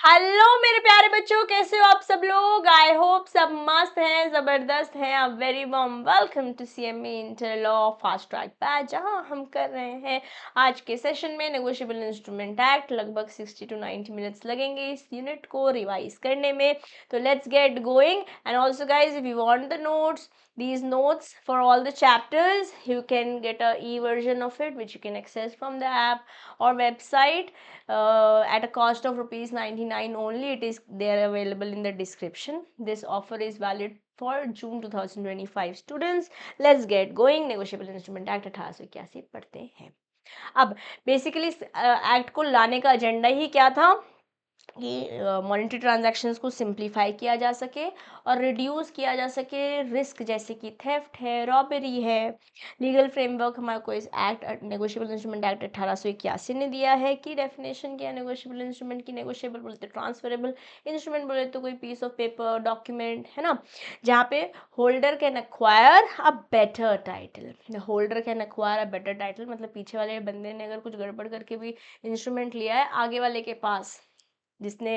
Hello मेरे प्यारे बच्चों, कैसे हो आप सब लोग। आई होप सब मस्त हैं, जबरदस्त हैं। A very warm welcome to CMA inter law fast track batch, जहां हम कर रहे हैं आज के सेशन में नेगोशिएबल इंस्ट्रूमेंट एक्ट। लगभग 60 to 90 मिनट्स लगेंगे इस यूनिट को रिवाइज करने में। तो let's get going. And also guys, if you want the notes, these notes for all the chapters, you can get a e-version of it which you can access from the app or website at a cost of rupees 99 only. It is there available in the description. This offer is valid for June 2025 students. Let's get going. Negotiable Instrument Act 1881 पढ़ते हैं। अब basically act को लाने का agenda ही क्या था कि monetary transactions को सिंप्लीफाई किया जा सके और रिड्यूस किया जा सके रिस्क, जैसे कि थेफ्ट है, रॉबरी है। लीगल फ्रेमवर्क हमारे को इस एक्ट नेगोशिएबल इंस्ट्रूमेंट एक्ट 1881 ने दिया है कि डेफिनेशन क्या है नेगोशिएबल इंस्ट्रूमेंट की। नेगोशिएबल बोलते ट्रांसफरेबल, इंस्ट्रूमेंट बोले तो कोई पीस ऑफ पेपर, डॉक्यूमेंट, है ना, जहाँ पे holder can acquire a better title. The holder can acquire a better title मतलब पीछे वाले बंदे ने अगर कुछ गड़बड़ करके भी इंस्ट्रूमेंट लिया है, आगे वाले के पास, जिसने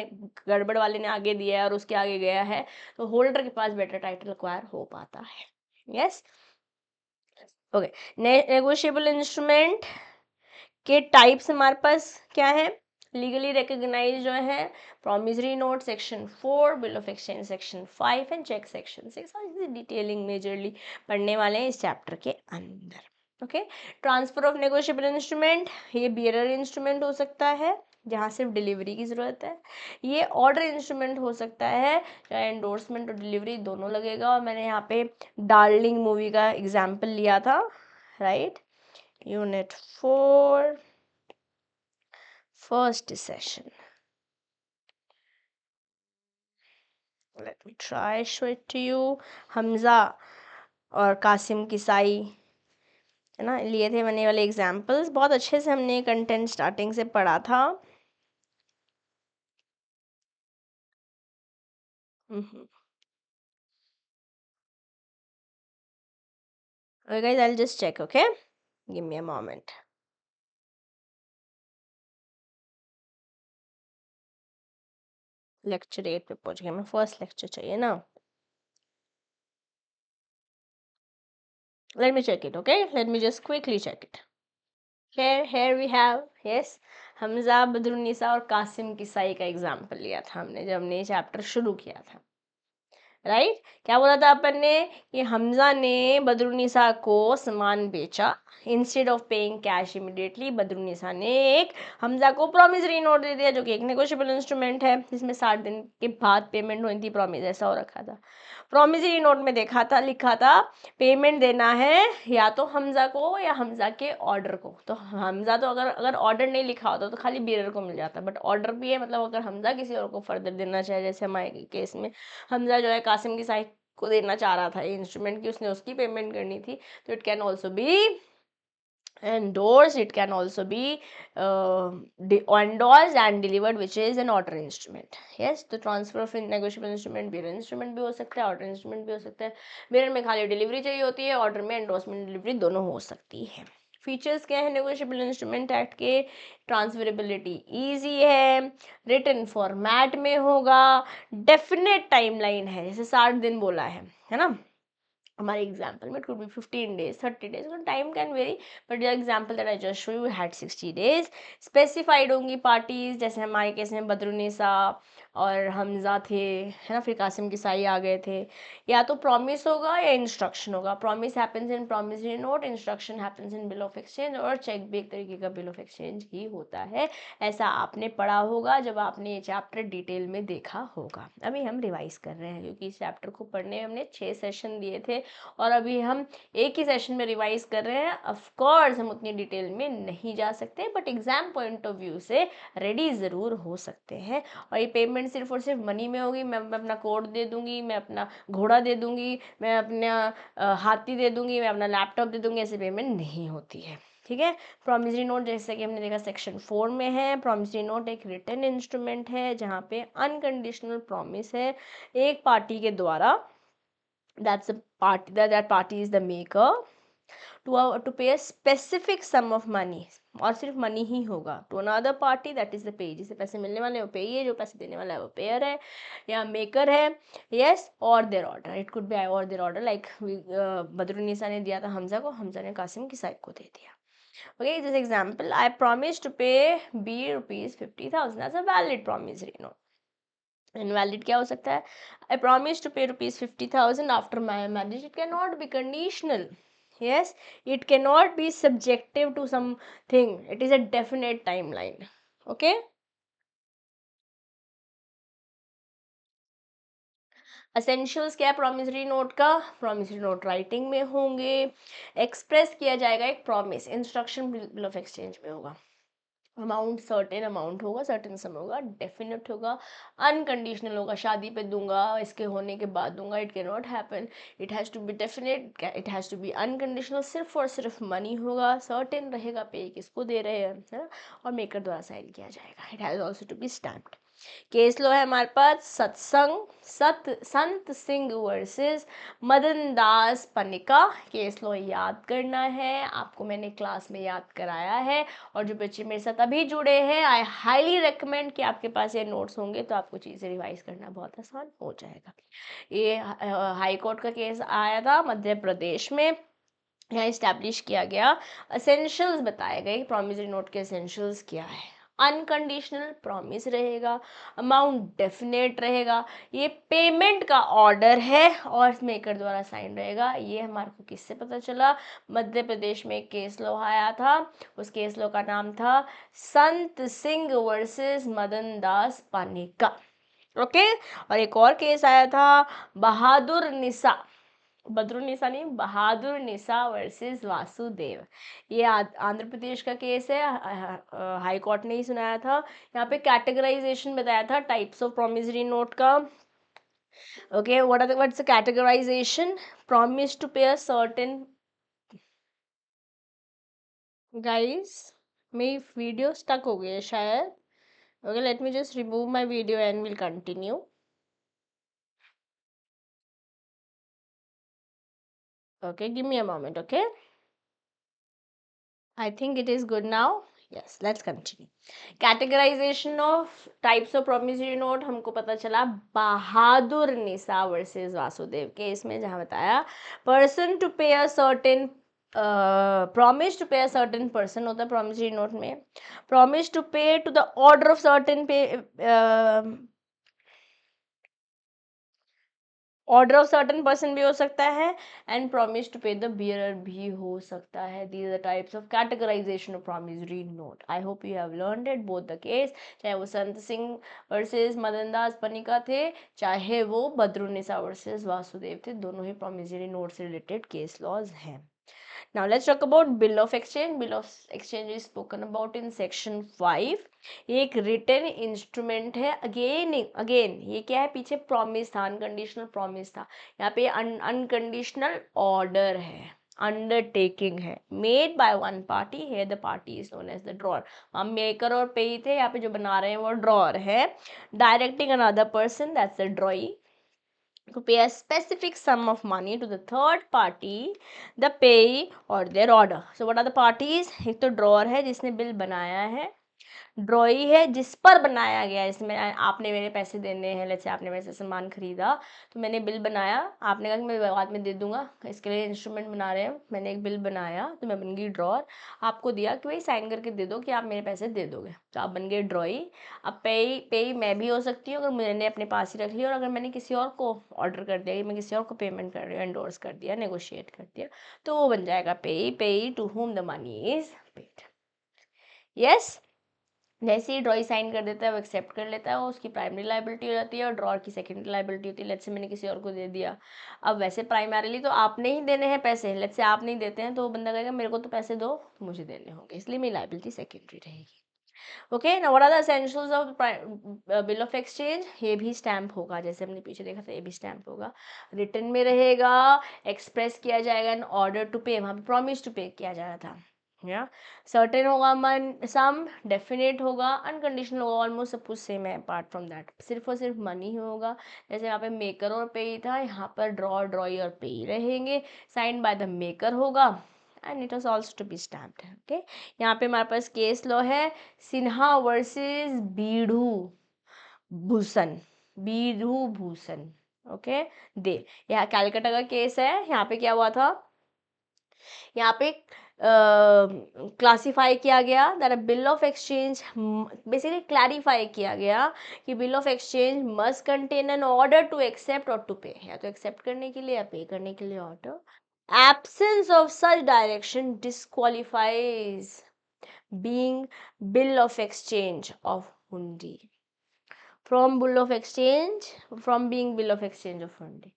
गड़बड़ वाले ने आगे दिया है और उसके आगे गया है, तो होल्डर के पास बेटर टाइटल एक्वायर हो पाता है। Yes, okay. नेगोशिएबल इंस्ट्रूमेंट के टाइप्स हमारे पास क्या है, लीगली रिकॉग्नाइज जो है, promissory note section 4, bill of exchange section 5 and cheque section 6। और इसी डिटेलिंग मेजरली पढ़ने वाले हैं इस चैप्टर के अंदर। Okay, transfer of negotiable instrument, ये बियरर इंस्ट्रूमेंट हो सकता है जहाँ सिर्फ डिलीवरी की ज़रूरत है। ये ऑर्डर इंस्ट्रूमेंट हो सकता है जहाँ एंडोर्समेंट और डिलीवरी दोनों लगेगा। और मैंने यहाँ पे डार्लिंग मूवी का एग्जाम्पल लिया था, right. Unit 4 first session. Let me try show it to you. Hamza और कासिम किसाई, है ना, लिए थे मैंने वाले एग्जाम्पल्स। बहुत अच्छे से हमने कंटेंट स्टार्टिंग से पढ़ा था। Okay guys, I'll just check, okay? Give me a moment. Lecture 8 पे पहुंच गए, मैं फर्स्ट लेक्चर चाहिए ना। Let me check it, okay? Let me just quickly check it. Here we have, yes, Hamza, Badrunnisa और कासिम किसाई का एग्जाम्पल लिया था हमने जब हमने ये चैप्टर शुरू किया था, राइट। क्या बोला था अपन ने कि हमजा ने बदरुन्निसा को सामान बेचा। Instead of paying cash immediately, Badrunnisa ने एक हमजा को प्रॉमिसरी नोट दे दिया, जो कि एक नेगोशिएबल इंस्ट्रूमेंट है, जिसमें 60 दिन के बाद पेमेंट होनी थी। प्रॉमिस ऐसा हो रखा था। प्रॉमिसरी नोट में देखा था, लिखा था पेमेंट देना है या तो हमजा को या हमजा के ऑर्डर को। तो हमजा तो अगर अगर ऑर्डर नहीं लिखा होता तो खाली बीरर को मिल जाता, बट ऑर्डर भी है, मतलब अगर हमजा किसी और को फर्दर देना चाहे, जैसे हमारे केस में हमजा जो है कासिम की साइड को देना चाह रहा था इंस्ट्रूमेंट की, उसने उसकी पेमेंट करनी थी, तो it can also B endorsed, it can also be endorsed and delivered, which is an order instrument. Yes, तो transfer of negotiable instrument bearer instrument भी हो सकता है, ऑर्डर इंस्ट्रूमेंट भी हो सकता है। बियर में खाली डिलीवरी चाहिए होती है, ऑर्डर में एंडोर्समेंट डिलीवरी दोनों हो सकती है। फीचर्स क्या है नेगोशिएबल इंस्ट्रूमेंट एक्ट के, ट्रांसफरेबिलिटी इजी है, रिटन फॉर्मेट में होगा, डेफिनेट टाइमलाइन है, जैसे 60 दिन बोला है ना हमारे एग्जाम्पल में। It could B 15 days, 30 days, time can very, but the example that I just show you had 60 days। Specified होंगी पार्टीज, जैसे हमारे केस में बदरुन्निसा और हमजा थे, है ना, फिर कासिम किसाई आ गए थे। या तो प्रॉमिस होगा या इंस्ट्रक्शन होगा। Promise happens in promissory note, instruction happens in bill of exchange, और चेक भी एक तरीके का बिल ऑफ एक्सचेंज ही होता है। ऐसा आपने पढ़ा होगा जब आपने ये चैप्टर डिटेल में देखा होगा। अभी हम रिवाइज कर रहे हैं क्योंकि इस चैप्टर को पढ़ने में हमने 6 सेशन दिए थे और अभी हम एक ही सेशन में रिवाइज कर रहे हैं। ऑफ कोर्स हम उतनी डिटेल में नहीं जा सकते, but exam point of view से रेडी ज़रूर हो सकते हैं। और ये पेमेंट सिर्फ और सिर्फ मनी में होगी। मैं अपना कोड दे दूंगी, मैं अपना घोड़ा दे दूंगी, मैं अपना हाथी दे दूंगी, मैं अपना लैपटॉप दे दूंगी, ऐसे पेमेंट नहीं होती है, ठीक है। प्रॉमिसरी नोट जैसे कि हमने देखा सेक्शन 4 में है। प्रॉमिसरी नोट एक रिटन इंस्ट्रूमेंट है जहाँ पे अनकंडीशनल प्रॉमिस है एक पार्टी के द्वारा, that party is the maker, to pay a specific sum of money, और सिर्फ मनी ही होगा, to another party that is the pay, जिसे पैसे मिलने वाले हैं वो पेई है, जो पैसे देने वाला है वो पेयर है या मेकर है। यस, और their order, it could be और देयर ऑर्डर, लाइक बदरुन्निसा ने दिया था हमजा को, हमजा ने कासिम की साइड को दे दिया। Okay, this example, I promise to pay B rupees 50,000, that's a valid promissory note. Invalid क्या हो सकता है? I promise to pay rupees 50,000 after my marriage, it can not be conditional. yes, it cannot be subjective to something, it is a definite timeline. okay, essentials क्या है promissory note का? Promissory note writing में होंगे, express किया जाएगा एक promise, instruction bill of exchange में होगा, अमाउंट सर्टेन अमाउंट होगा, सर्टेन सम होगा, डेफिनेट होगा, अनकंडीशनल होगा, शादी पे दूंगा, इसके होने के बाद दूंगा, it can not happen, it has to be definite, it has to be unconditional, सिर्फ और सिर्फ मनी होगा, सर्टेन रहेगा पे किसको दे रहे हैं, है ना, और मेकर द्वारा साइन किया जाएगा, it has also to be stamped. Case लो है हमारे पास Sant Singh versus Madan Das Panika. Case law याद करना है, आपको मैंने क्लास में याद कराया है, और जो बच्चे मेरे साथ अभी जुड़े हैं, आई हाईली रिकमेंड कि आपके पास ये नोट्स होंगे तो आपको चीज़ें रिवाइज करना बहुत आसान हो जाएगा। ये हाई कोर्ट का केस आया था मध्य प्रदेश में, यहाँ इस्टेब्लिश किया गया, असेंशियल्स बताए गए, प्रॉमिसरी नोट के असेंशियल्स क्या है, अनकंडीशनल प्रॉमिस रहेगा, अमाउंट डेफिनेट रहेगा, ये पेमेंट का ऑर्डर है और मेकर द्वारा साइन रहेगा। ये हमारे को किससे पता चला? मध्य प्रदेश में एक केस लॉ आया था, उस केस लॉ का नाम था संत सिंह वर्सेस मदन दास पानिका। ओके, और एक और केस आया था बहादुर निसा, बदरुन्निसा नहीं, बहादुर निसा वर्सेस वासुदेव। ये आंध्र प्रदेश का केस है, हाई कोर्ट ने ही सुनाया था। यहाँ पे कैटेगराइजेशन बताया था टाइप्स ऑफ प्रॉमिसरी नोट का। Okay, what's the categorisation? Promise to pay a certain, guys मेरी वीडियो स्टक हो गई है शायद। Okay, let me just remove my video and will continue. Okay, give me a moment. Okay, I think it is good now. Yes, let's continue. Categorization of types of promissory note हमको पता चला बहादुर निसा versus Vasudev case में, जहाँ बताया person to pay a certain promise to pay a certain person होता है promissory note में, promise to pay to the order of certain pay order of certain person भी हो सकता है, and promise to pay the bearer भी हो सकता है। These are types of categorisation of promissory note. I hope you have learned it both the case, चाहे वो संत सिंह वर्सेस मदन दास पनिका थे, चाहे वो बदरुन्निसा वर्सेस वासुदेव थे, दोनों ही प्रॉमिसरी नोट से रिलेटेड केस लॉज हैं। Now let's talk about bill of exchange. Bill of exchange is spoken about in section 5. ये एक रिटन इंस्ट्रूमेंट है। अगेन ये क्या है? पीछे प्रॉमिस था, अनकंडीशनल प्रॉमिस था, यहाँ पे अनकंडीशनल ऑर्डर है, अंडरटेकिंग है, made by one party, here the party is known as the drawer. हम मेकर और पेई थे, यहाँ पे जो बना रहे हैं वो ड्रॉर है। Directing another person, that's the ड्रॉई, to pay a specific sum of money to the third party, the payee or their order. So what are the parties? एक तो ड्रॉर है जिसने बिल बनाया है, ड्रॉई है जिस पर बनाया गया है, इसमें आपने मेरे पैसे देने हैं, लेट्स से आपने मेरे से सामान खरीदा तो मैंने बिल बनाया, आपने कहा कि मैं बाद में दे दूंगा, इसके लिए इंस्ट्रूमेंट बना रहे हैं, मैंने एक बिल बनाया तो मैं बन गई ड्रॉर, आपको दिया कि भाई साइन करके दे दो कि आप मेरे पैसे दे दोगे, तो आप बन गए ड्रॉई। अब पेई मैं भी हो सकती हूँ अगर मैंने अपने पास ही रख लिया, और अगर मैंने किसी और को ऑर्डर कर दिया कि मैं किसी और को पेमेंट कर रही हूँ, एंडोर्स कर दिया, नेगोशिएट कर दिया, तो वो बन जाएगा payee to whom the money is paid. Yes, जैसे ही ड्रॉई साइन कर देता है वो एक्सेप्ट कर लेता है, वो उसकी प्राइमरी लाइबिलिटी हो जाती है और ड्रॉर की सेकेंडरी लाइबिलिटी होती है। लेट्स से मैंने किसी और को दे दिया, अब वैसे प्राइमरीली तो आपने ही देने हैं पैसे, लेट्स से आप नहीं देते हैं तो वो बंदा कहेगा मेरे को तो पैसे दो तो मुझे देने होंगे, इसलिए मेरी लाइबिलिटी सेकेंडरी रहेगी। Okay, now what are the essentials of bill of exchange? ये भी स्टैम्प होगा, जैसे हमने पीछे देखा था, ये भी स्टैम्प होगा, रिटन में रहेगा, एक्सप्रेस किया जाएगा इन ऑर्डर टू पे, वहाँ पे प्रॉमिस टू पे किया जा रहा था, या सर्टेन होगा, मन सम डेफिनेट होगा, अनकंडीशनल होगा, ऑलमोस्ट सब कुछ सेम है अपार्ट फ्रॉम दैट, सिर्फ और सिर्फ मनी ही होगा। जैसे यहाँ पे मेकर और पेई था, यहाँ पर ड्रॉई और पेई रहेंगे, साइन बाय द मेकर होगा, and it was also to be stamped. Okay, यहाँ पे हमारे पास केस लॉ है Sinha versus Bidu Bhushan, Bidu Bhushan. Okay, they यहाँ कैलकाटा का केस है। यहाँ पे क्या हुआ था, यहाँ पे क्लासीफाई किया गया that bill of exchange, basically clarify किया गया कि bill of exchange must contain an order to accept और टू पे, या तो एक्सेप्ट करने के लिए या पे करने के लिए order. Absence of such direction disqualifies being bill of exchange of hundi from bill of exchange, from being bill of exchange of hundi.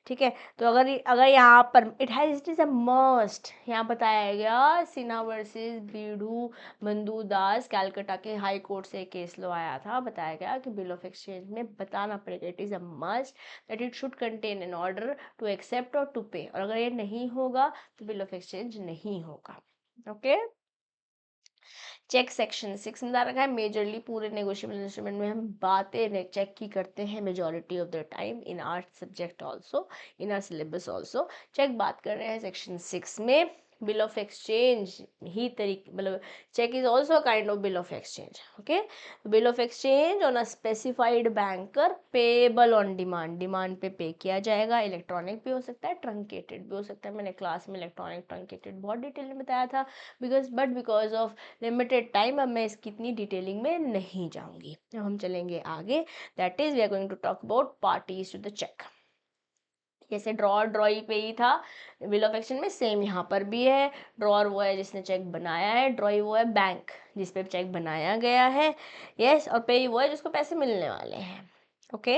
ठीक है, तो अगर यहाँ पर इट इज अ मस्ट, यहाँ बताया गया सिन्हा वर्सेस बीड़ू बंधु दास, कैलकाटा के हाई कोर्ट से केस लो आया था, बताया गया कि बिल ऑफ एक्सचेंज में बताना पड़ेगा, it is a must that it should contain an order to accept और टू पे, और अगर ये नहीं होगा तो बिल ऑफ एक्सचेंज नहीं होगा। ओके, चेक सेक्शन 6 में बता रखा है मेजरली पूरे नेगोशिएबल इंस्ट्रूमेंट में हम बातें चेक की करते हैं majority of the time in our subject also, in our syllabus also. Cheque बात कर रहे हैं सेक्शन 6 में, बिल ऑफ एक्सचेंज ही तरीके, मतलब cheque is also kind of bill of exchange. Okay, bill of exchange on a specified banker payable on demand, demand पे किया जाएगा। इलेक्ट्रॉनिक भी हो सकता है, ट्रंकेटेड भी हो सकता है। मैंने क्लास में इलेक्ट्रॉनिक ट्रंकेटेड बहुत डिटेल में बताया था, बिकॉज ऑफ लिमिटेड टाइम अब मैं इसकी इतनी डिटेलिंग में नहीं जाऊंगी। अब हम चलेंगे आगे, that is we are going to talk about parties to the cheque. जैसे ड्रॉर ड्रॉई पे ही था बिल ऑफ एक्सचेंज में, सेम यहाँ पर भी है। ड्रॉर वो है जिसने चेक बनाया है, ड्रॉई वो है बैंक जिस पे चेक बनाया गया है, यस, और पे वो है जिसको पैसे मिलने वाले हैं। ओके,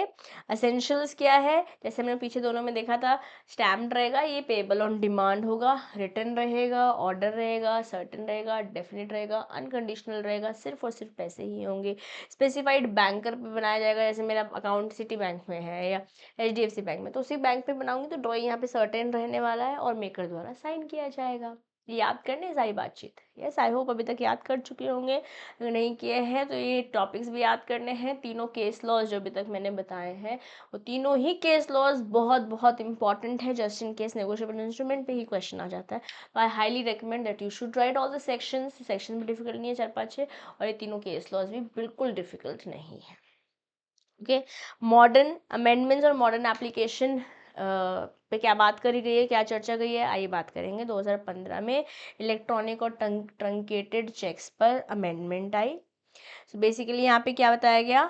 असेंशियल्स क्या है, जैसे हमने पीछे दोनों में देखा था, स्टैम्प्ड रहेगा, ये पेबल ऑन डिमांड होगा, रिटर्न रहेगा, ऑर्डर रहेगा, सर्टेन रहेगा, डेफिनेट रहेगा, अनकंडीशनल रहेगा, सिर्फ और सिर्फ पैसे ही होंगे। स्पेसिफाइड बैंकर पे बनाया जाएगा, जैसे मेरा अकाउंट सिटी बैंक में है या HDFC बैंक में, तो उसी बैंक पे बनाऊंगी तो ड्रॉइंग यहाँ पे सर्टेन रहने वाला है और मेकर द्वारा साइन किया जाएगा। ये याद करने सारी बातचीत, यस आई होप अभी तक याद कर चुके होंगे, अगर नहीं किए हैं तो ये टॉपिक्स भी याद करने हैं। तीनों केस लॉज जो अभी तक मैंने बताए हैं वो तीनों ही केस लॉज बहुत बहुत इंपॉर्टेंट है, just in case negotiable instrument पे ही क्वेश्चन आ जाता है। तो आई highly recommend that you should write all the section भी डिफिकल्ट नहीं है 4-5 और ये तीनों केस लॉज भी बिल्कुल डिफिकल्ट नहीं है। ओके, मॉडर्न अमेंडमेंट्स और मॉडर्न एप्लीकेशन पे क्या बात करी गई है, क्या चर्चा गई है, आइए बात करेंगे। 2015 में इलेक्ट्रॉनिक और ट्रंकेटेड चेक्स पर अमेंडमेंट आई। सो बेसिकली यहाँ पे क्या बताया गया,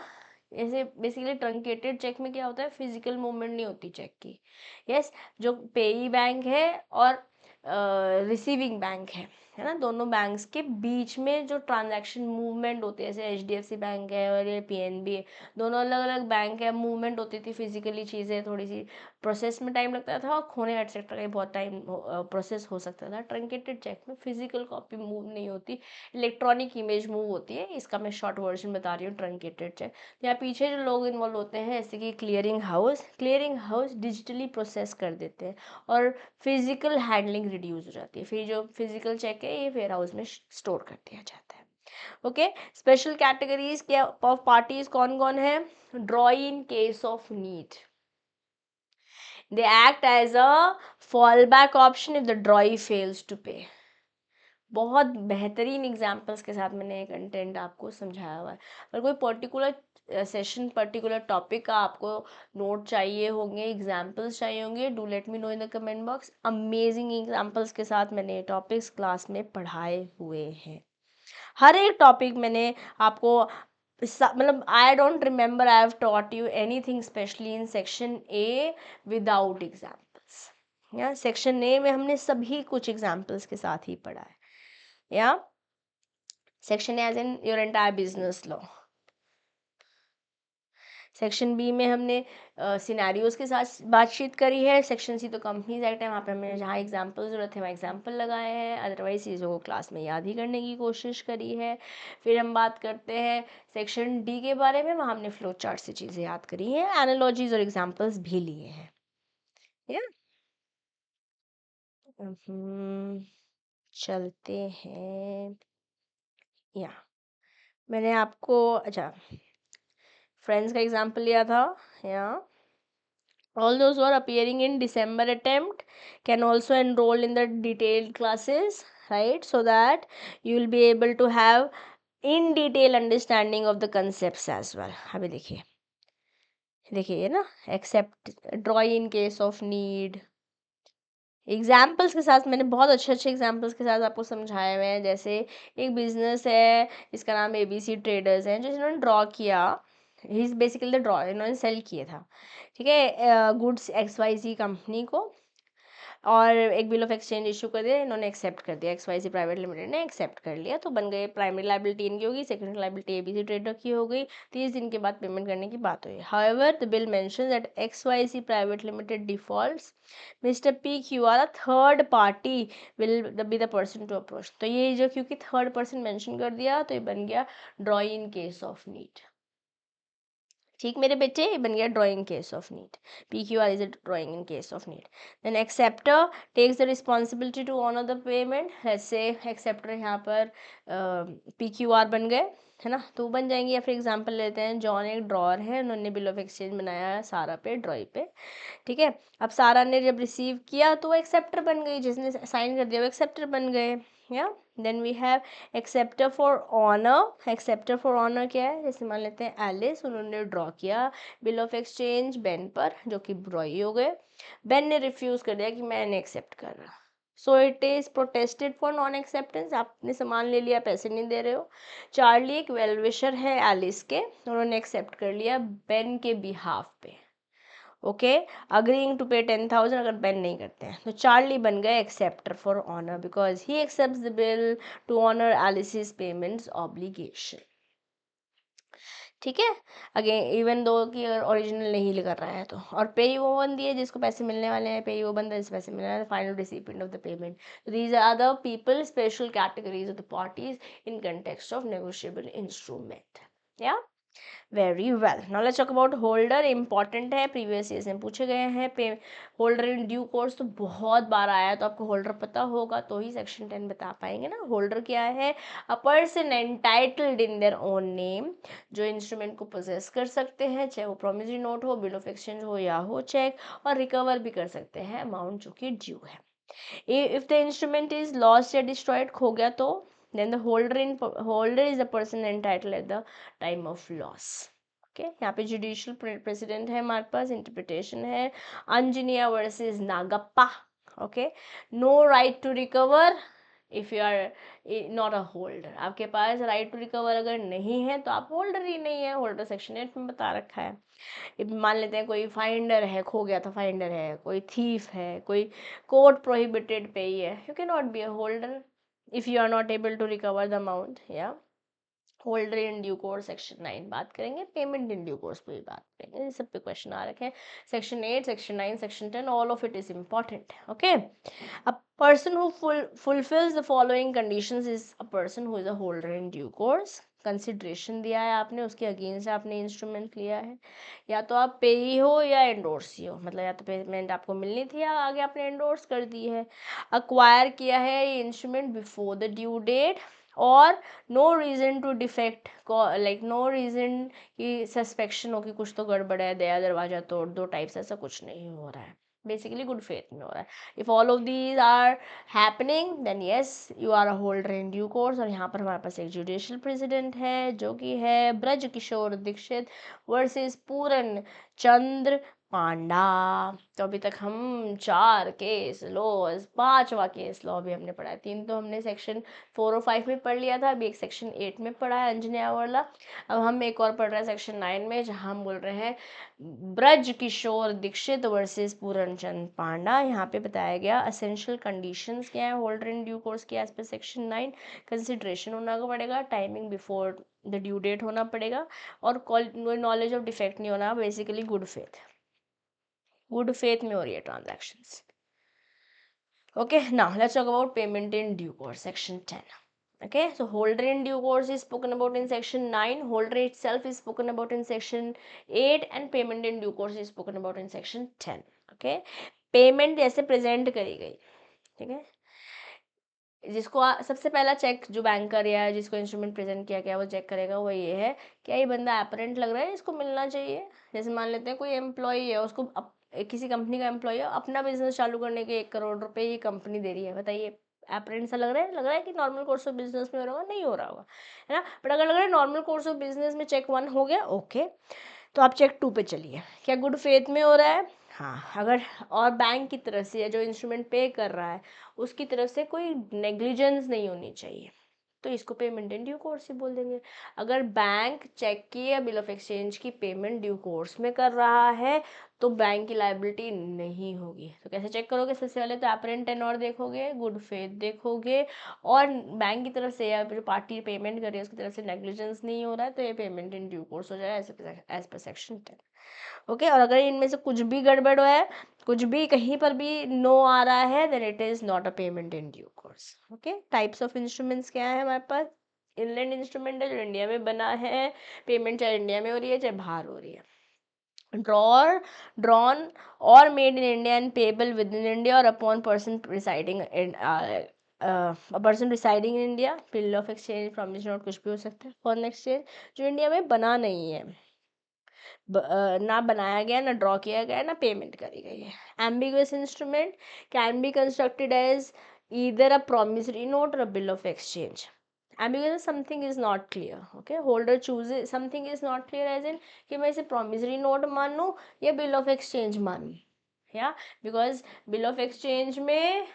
जैसे बेसिकली ट्रंकेटेड चेक में क्या होता है, फिजिकल मूवमेंट नहीं होती चेक की, यस, जो पेई बैंक है और रिसीविंग बैंक है ना, दोनों बैंक्स के बीच में जो ट्रांजैक्शन मूवमेंट होती है, जैसे HDFC बैंक है और ये PNB है, दोनों अलग अलग बैंक है, मूवमेंट होती थी फिजिकली, चीज़ें थोड़ी सी प्रोसेस में टाइम लगता था और खोने एटसेट्रा का बहुत टाइम प्रोसेस हो सकता था। ट्रंकेटेड चेक में फिजिकल कॉपी मूव नहीं होती, इलेक्ट्रॉनिक इमेज मूव होती है, इसका मैं शॉर्ट वर्जन बता रही हूँ ट्रंकेटेड चेक। यहाँ पीछे जो लोग इन्वॉल्व होते हैं जैसे कि क्लियरिंग हाउस डिजिटली प्रोसेस कर देते हैं और फिजिकल हैंडलिंग रिड्यूस हो जाती है, फिर जो फिजिकल चेक है ये वेयर हाउस में स्टोर कर दिया जाता है। ओके, स्पेशल कैटेगरीज के ऑफ पार्टीज कौन कौन है, drawee in case of need, they act as a fall back option if the drawee fails to pay. बहुत बेहतरीन एग्जाम्पल्स के साथ मैंने ये कंटेंट आपको समझाया हुआ है। अगर कोई पर्टिकुलर सेशन पर्टिकुलर टॉपिक का आपको नोट चाहिए होंगे, एग्जाम्पल्स चाहिए होंगे, do let me know in the comment box. Amazing examples के साथ मैंने ये टॉपिक्स क्लास में पढ़ाए हुए हैं। हर एक टॉपिक मैंने आपको मतलब I don't remember I have taught you anything specially in section A without examples. या सेक्शन ए में हमने सभी कुछ एग्जाम्पल्स के साथ ही पढ़ा है। या section as in your entire business law. Section B में हमने सिनेरियोज के साथ बातचीत करी है। सेक्शन सी तो कंपनीज एक्ट है, वहाँ पे हमने जहाँ एग्जाम्पल जरूरत है वहाँ एग्जाम्पल लगाए हैं, अदरवाइज चीज़ों को क्लास में याद ही करने की कोशिश करी है। फिर हम बात करते हैं सेक्शन डी के बारे में, वहाँ हमने फ्लो चार्ट से चीज़ें याद करी हैं, एनालॉजीज और एग्जाम्पल्स भी लिए हैं। या चलते हैं, या मैंने आपको अच्छा फ्रेंड्स का एग्जाम्पल लिया था, या All those who are appearing in December attempt can also enroll in the detailed classes, right? So that you will be able to have in detail understanding of the concepts as well. अभी देखिए देखिए ये ना accept draw in case of need, examples के साथ मैंने बहुत अच्छे अच्छे एग्जाम्पल्स के साथ आपको समझाए हुए हैं। जैसे एक बिजनेस है, इसका नाम ABC ट्रेडर्स है, जो इन्होंने ड्रॉ किया, he is basically the draw, इन्होंने सेल किया था, ठीक है, गुड्स XYZ कंपनी को, और एक बिल ऑफ एक्सचेंज इशू कर दिया, इन्होंने एक्सेप्ट कर दिया, XYZ प्राइवेट लिमिटेड ने एक्सेप्ट कर लिया, तो बन गए प्राइमरी लाइबिलिटी इनकी होगी, सेकेंडरी लाइबिलिटी ABC ट्रेडर की हो गई, 30 दिन के बाद पेमेंट करने की बात हुई। However the bill mentions that XYZ private limited defaults, mister PQR a third party will be the person to approach. तो ये जो क्योंकि थर्ड पर्सन मेंशन कर दिया तो ये बन गया draw in case of need. ठीक मेरे बेटे, ये बन गया drawing case of need. PQR is a drawing in case of need. Then acceptor takes the responsibility to honour the payment. जैसे एक्सेप्टर यहाँ पर PQR बन गए, है ना, तो बन जाएंगे। या फिर एग्जांपल लेते हैं, जॉन एक ड्रॉअर है, उन्होंने बिल ऑफ एक्सचेंज बनाया है सारा पे, ड्रॉई पे, ठीक है। अब सारा ने जब रिसीव किया तो वो एक्सेप्टर बन गई, जिसने साइन कर दिया वो एक्सेप्टर बन गए, या then we have acceptor for honour. Acceptor for honour क्या है, जैसे मान लेते हैं एलिस, उन्होंने ड्रॉ किया बिल ऑफ एक्सचेंज बेन पर, जो कि ब्रॉई हो गए, बेन ने रिफ्यूज कर दिया कि मैं नहीं एक्सेप्ट कर रहा, so it is protested for non acceptance, आपने सामान ले लिया, पैसे नहीं दे रहे हो। चार्ली एक वेल विशर है एलिस के, उन्होंने एक्सेप्ट कर लिया बेन के बिहाफ पे, ओके, अग्रीइंग टू पे 10,000, अगर बेन नहीं करते हैं तो चार्ली बन गए acceptor for honour because he accepts the bill to honour Alice's payments obligation, ठीक है। अगेन इवन दो कि ओरिजिनल नहीं कर रहा है तो, और पे वो बन दिए जिसको पैसे मिलने वाले हैं, पे वो बंदा जिस पैसे मिलने वाले हैं, final recipient of the payment. तो these are the people special categories of the parties in context of negotiable instrument, या very well. Now let's talk about holder. Important है, प्रीवियस ईयर में पूछे गए हैं। पे होल्डर इन ड्यू कोर्स तो बहुत बार आया है, तो आपको होल्डर पता होगा तो ही सेक्शन 10 बता पाएंगे ना। होल्डर क्या है, a person entitled in their own name, जो इंस्ट्रूमेंट को पोजेस कर सकते हैं, चाहे वो प्रोमिसरी नोट हो, बिल ऑफ एक्सचेंज हो या हो चेक, और रिकवर भी कर सकते हैं अमाउंट जो कि ड्यू है। If the instrument is lost या destroyed, खो गया, तो then the holder is the person entitled at the time of loss. Okay, यहाँ पे जुडिशियल प्रेसिडेंट है हमारे पास, इंटरप्रिटेशन है Anjaniya versus Nagappa. Okay, no right to recover if you are not a holder. आपके पास राइट टू रिकवर अगर नहीं है तो आप होल्डर ही नहीं है, होल्डर सेक्शन 8 में बता रखा है। मान लेते हैं कोई फाइंडर है, खो गया था, फाइंडर है, कोई थीफ है, कोई कोर्ट प्रोहिबिटेड पे ही है, you can not be a holder if you are not able to recover the amount, या holder in due course section 9 बात करेंगे, पेमेंट इन ड्यू कोर्स पे भी बात करेंगे, इन सब पे क्वेश्चन आ रखे हैं। Section 8, section 9, section 10, all of it is important, okay. A person who fulfils the following conditions is a person who is a holder in due course. Consideration दिया है आपने, उसके अगेंस्ट आपने इंस्ट्रूमेंट लिया है, या तो आप पेई हो या एंडोर्स हो, मतलब या तो पेमेंट आपको मिलनी थी या आगे आपने एंडोर्स कर दी है। अक्वायर किया है ये instrument before the due date, और no reason to defect, like no reason कि सस्पेक्शन हो कि कुछ तो गड़बड़ है, दया दरवाजा तोड़ दो टाइप्स, ऐसा कुछ नहीं हो रहा है, बेसिकली गुड फेथ में हो रहा है। If all of these are happening then yes you are a holder in due course. और यहाँ पर हमारे पास एक जुडिशियल प्रेसिडेंट है जो कि है ब्रज किशोर दीक्षित वर्सेस पूरन चंद्र पांडा। तो अभी तक हम 4 केस लॉज, 5वां केस लॉ भी हमने पढ़ा है, 3 तो हमने सेक्शन 4 और 5 में पढ़ लिया था, अभी एक सेक्शन 8 में पढ़ा है अंजनिया वाला। अब हम एक और पढ़ रहे हैं सेक्शन 9 में, जहाँ हम बोल रहे हैं ब्रज किशोर दीक्षित वर्सेस पूरनचंद पांडा। यहाँ पे बताया गया असेंशियल कंडीशंस क्या है होल्डर इन ड्यू कोर्स के एज पर सेक्शन 9। कंसिडरेशन होना पड़ेगा, timing before the due date होना पड़ेगा, और नॉलेज ऑफ डिफेक्ट नहीं होना, बेसिकली गुड फेथ में हो रही है transactions. Okay, now let's talk about payment in due course, section 10. Okay, so holder in due course is spoken about in section 9, holder itself is spoken about in section 8, and payment in due course is spoken about in section 10. Okay, payment जैसे present करी गई, ठीक है, जिसको सबसे पहला check जो banker या जिसको इंस्ट्रूमेंट प्रेजेंट किया गया वो चेक करेगा, वो ये है क्या ये बंदा अपरेंट लग रहा है, इसको मिलना चाहिए। जैसे मान लेते हैं कोई एम्प्लॉई है, उसको किसी कंपनी का एम्प्लॉय हो, अपना बिजनेस चालू करने के 1 करोड़ रुपए ये कंपनी दे रही है, बताइए एपरेंट सा लग रहा है कि नॉर्मल कोर्स ऑफ बिजनेस में हो रहा होगा, नहीं हो रहा होगा, है ना। बट अगर लग रहा है नॉर्मल कोर्स ऑफ बिजनेस में चेक 1 हो गया, ओके, तो आप चेक 2 पे चलिए, क्या गुड फेथ में हो रहा है, हाँ। अगर और बैंक की तरफ से जो इंस्ट्रूमेंट पे कर रहा है उसकी तरफ से कोई नेग्लिजेंस नहीं होनी चाहिए, तो इसको पेमेंट इन ड्यू कोर्स ही बोल देंगे। अगर बैंक चेक की या बिल ऑफ एक्सचेंज की पेमेंट ड्यू कोर्स में कर रहा है तो बैंक की लाइबिलिटी नहीं होगी। तो कैसे चेक करोगे, सबसे पहले तो अपरेंट टेन्योर देखोगे, गुड फेथ देखोगे, और बैंक की तरफ से या जो पार्टी पेमेंट कर रही है उसकी तरफ से नेग्लिजेंस नहीं हो रहा है तो ये पेमेंट इन ड्यू कोर्स हो जाएगा एज पर सेक्शन 10। ओके, और अगर इनमें से कुछ भी गड़बड़ है, कुछ भी कहीं पर भी नो आ रहा है, then it is not a payment in due course. Okay, types of instruments क्या है हमारे पास, इनलैंड इंस्ट्रूमेंट है जो इंडिया में बना है, पेमेंट चाहे इंडिया में हो रही है चाहे बाहर हो रही है, drawn or made in India and payable within India or upon person residing in a person residing in India, bill of exchange, promise note, कुछ भी हो सकता है। फॉरेन एक्सचेंज जो इंडिया में बना नहीं है, ना बनाया गया, ना ड्रॉ किया गया, ना पेमेंट करी गई है। Ambiguous instrument can be constructed as either a promissory note or a bill of exchange. Ambiguous, something is not clear. Okay, holder chooses, something is not clear as in कि मैं इसे promissory note मानूं या bill of exchange मानूं, या because bill of exchange में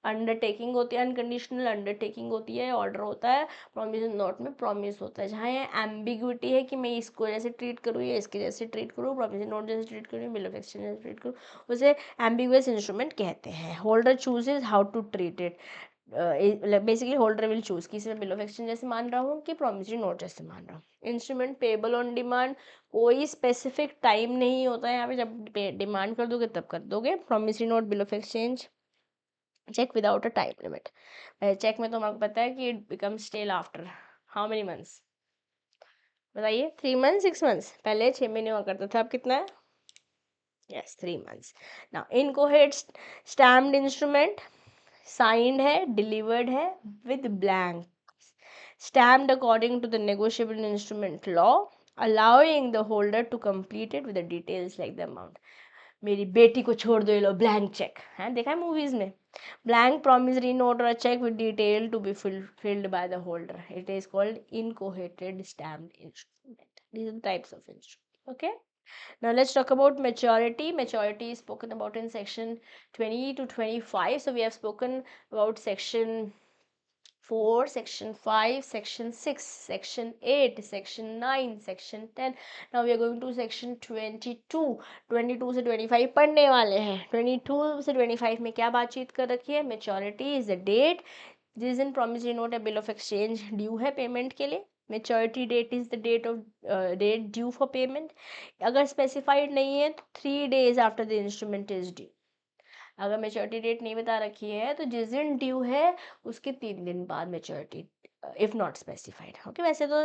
undertaking होती है, अनकंडीशनल अंडरटेकिंग होती है, ऑर्डर होता है, प्रॉमिस नोट में प्रॉमिस होता है। जहाँ ये एम्बिग्विटी है कि मैं इसको जैसे ट्रीट करूँ या इसके जैसे ट्रीट करूँ, प्रॉमिस नोट जैसे ट्रीट करूँ, बिल ऑफ एक्सचेंज जैसे ट्रीट करूँ, उसे एम्बिगुअस इंस्ट्रूमेंट कहते हैं। Holder chooses how to treat it, basically holder will choose कि इसमें बिल ऑफ एक्सचेंज जैसे मान रहा हूँ कि प्रॉमिसरी नोट जैसे मान रहा हूँ। इंस्ट्रूमेंट पेबल ऑन डिमांड, कोई स्पेसिफिक टाइम नहीं होता है यहाँ पे, जब डिमांड कर दोगे तब कर दोगे। Promissory note, bill of exchange, cheque without a time limit. Cheque में तो हमारे पता है कि it become stale after how many months, बताइए 3 मंथ्स 6 मंथ्स, पहले 6 महीने हुआ करता था, अब कितना है, yes 3 months. Now inchoate stamped instrument, signed है, डिलीवर्ड है with blank, stamped according to the negotiable instrument law, allowing the holder to complete it with the details like the amount। मेरी बेटी को छोड़ दो, ये लो ब्लैंक चेक है, देखा है मूवीज में, blank promissory note or a check with detail to be filled by the holder, it is called incohated stamped instrument। These are the types of instrument। Okay, now let's talk about maturity. Maturity is spoken about in section 20 to 25. So we have spoken about section 4, section 5, section 6, section 8, section 9, section 10. Now we are going to section 22. 22 से 25 पढ़ने वाले हैं। 22 से 25 में क्या बातचीत कर रखी है, मेच्योरिटी इज द डेट जिस दिन प्रॉमिसरी नोट या बिल ऑफ एक्सचेंज ड्यू है पेमेंट के लिए। Maturity date is the date due for payment. अगर स्पेसिफाइड नहीं है तो 3 days after the instrument is due. अगर मेच्योरिटी डेट नहीं बता रखी है तो जिस दिन ड्यू है उसके 3 दिन बाद maturity, if not specified. Okay, वैसे तो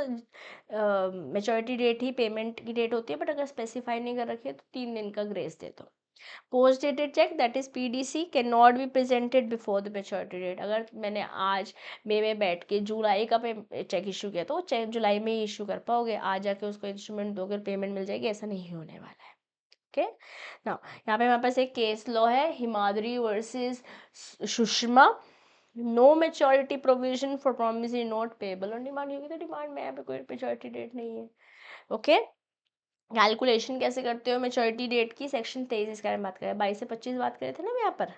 मेच्योरिटी डेट ही पेमेंट की डेट होती है, बट अगर स्पेसिफाई नहीं कर रखी है तो 3 दिन का ग्रेस दे दो। Post dated cheque that is PDC can not be presented before the maturity date. अगर मैंने आज मई में बैठ के जुलाई का चेक इशू किया तो वो चेक जुलाई में ही इशू कर पाओगे, आज जाके उसको इंस्ट्रूमेंट दोगे पेमेंट मिल जाएगी, ऐसा नहीं होने वाला है। ओके, नाउ यहाँ पे हमारे पास एक केस लॉ है, Himadri versus Sushma. No maturity provision for promissory note payable on demand, क्योंकि तो डिमांड में यहाँ पे कोई मेच्योरिटी डेट नहीं है। ओके, कैलकुलेशन कैसे करते हो मेच्योरिटी डेट की, सेक्शन 23 इसके बारे में बात करें, 22 से 25 बात करे थे ना यहाँ पर,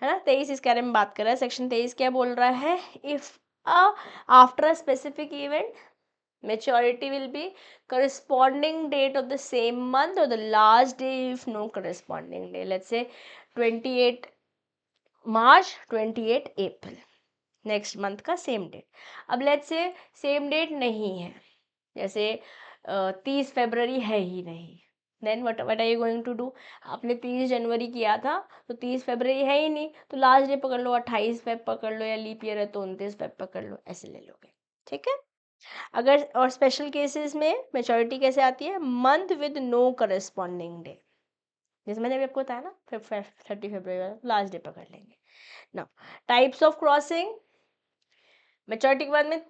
है ना, 23 इसके बारे में बात कर रहा है। सेक्शन 23 क्या बोल रहा है, if after a specific event maturity will be corresponding date of the same month or the last day if no corresponding day, let's say 28 March 28 April, next month का सेम डेट। अब let's say same date नहीं है, जैसे 30 फरवरी है ही नहीं, then what are you going to do, आपने 30 जनवरी किया था तो 30 फरवरी है ही नहीं, तो लास्ट डे पकड़ लो, 28 फेब पकड़ लो, या लीप ईयर है तो 29 फेब पकड़ लो, ऐसे ले लोगे। ठीक है, अगर और स्पेशल केसेस में मेच्योरिटी कैसे आती है, month with no corresponding day, जैसे मैंने अभी आपको बताया ना 30 फरवरी लास्ट डे पकड़ लेंगे। Now types of crossing, maturity के बाद में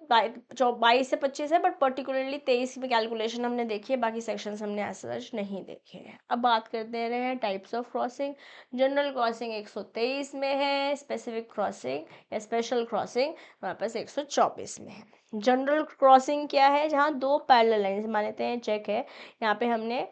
22 से 25 है, बट पर्टिकुलरली 23 में कैलकुलेशन हमने देखी है, बाकी सेक्शंस हमने ऐसा सच नहीं देखे हैं। अब बात करते रहे हैं types of crossing. General crossing 123 में है, स्पेसिफिक क्रॉसिंग या स्पेशल क्रॉसिंग हमारे पास 124 में है। जनरल क्रॉसिंग क्या है? जहाँ दो पैरेलल लाइंस, मान लेते हैं चेक है, यहाँ पे हमने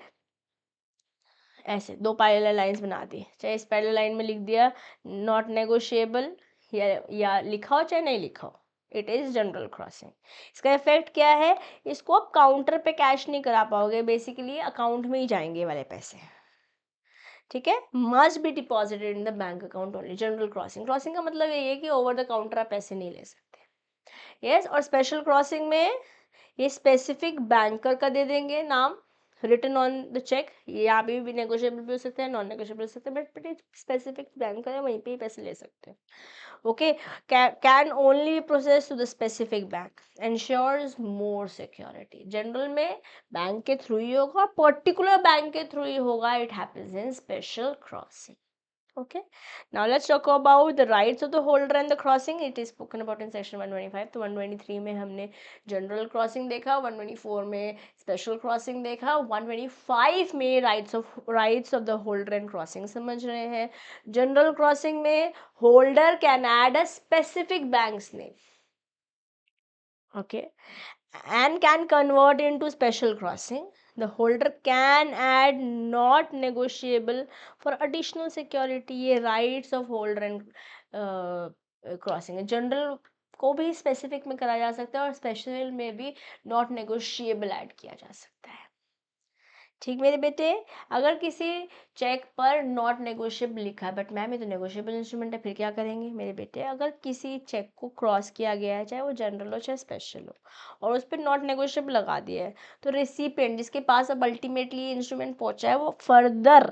ऐसे दो पैरेलल लाइंस बना दी, चाहे इस पैरेलल लाइन में लिख दिया नॉट नेगोशिएबल, या लिखा हो चाहे नहीं लिखा हो, इट इज जनरल क्रॉसिंग। इसका इफेक्ट क्या है? इसको आप काउंटर पे कैश नहीं करा पाओगे, बेसिकली अकाउंट में ही जाएंगे वाले पैसे, ठीक है। Must be deposited in the bank account only. General crossing, crossing का मतलब ये है कि ओवर द काउंटर आप पैसे नहीं ले सकते। यस, और स्पेशल क्रॉसिंग में ये स्पेसिफिक बैंकर का दे देंगे नाम, रिटन ऑन द चेक। ये यहाँ पे भी नेगोशिएबल भी हो सकते हैं, नॉन नेगोशिएबल हो सकते हैं, बट स्पेसिफिक बैंकर है, वहीं पे ही पैसे ले सकते हैं। Okay, can only be process to the specific bank, ensures more security. General में बैंक के थ्रू ही होगा, पर्टिकुलर बैंक के थ्रू ही होगा, it happens in special crossing. Okay, now let's talk about the rights of the holder and the crossing. It is spoken about in section 125. तो 123 में हमने general crossing देखा, 124 में special crossing देखा, 125 में rights of the holder and crossing समझ रहे हैं। General crossing में holder can add a specific bank's name, okay, and can convert into special crossing. The holder can add not negotiable for additional security. ये rights of holder and crossing है। General को भी specific में करा जा सकता है और स्पेशल में भी नॉट नेगोशिएबल ऐड किया जा सकता है, ठीक मेरे बेटे। अगर किसी चेक पर नॉट नेगोशिएबल लिखा है, बट मैम ये तो नेगोशिएबल इंस्ट्रूमेंट है, फिर क्या करेंगे मेरे बेटे? अगर किसी चेक को क्रॉस किया गया है, चाहे वो जनरल हो चाहे स्पेशल हो, और उस पर नॉट नेगोशिएबल लगा दिया है, तो रेसिपिएंट जिसके पास अब अल्टीमेटली इंस्ट्रूमेंट पहुंचा है, वो further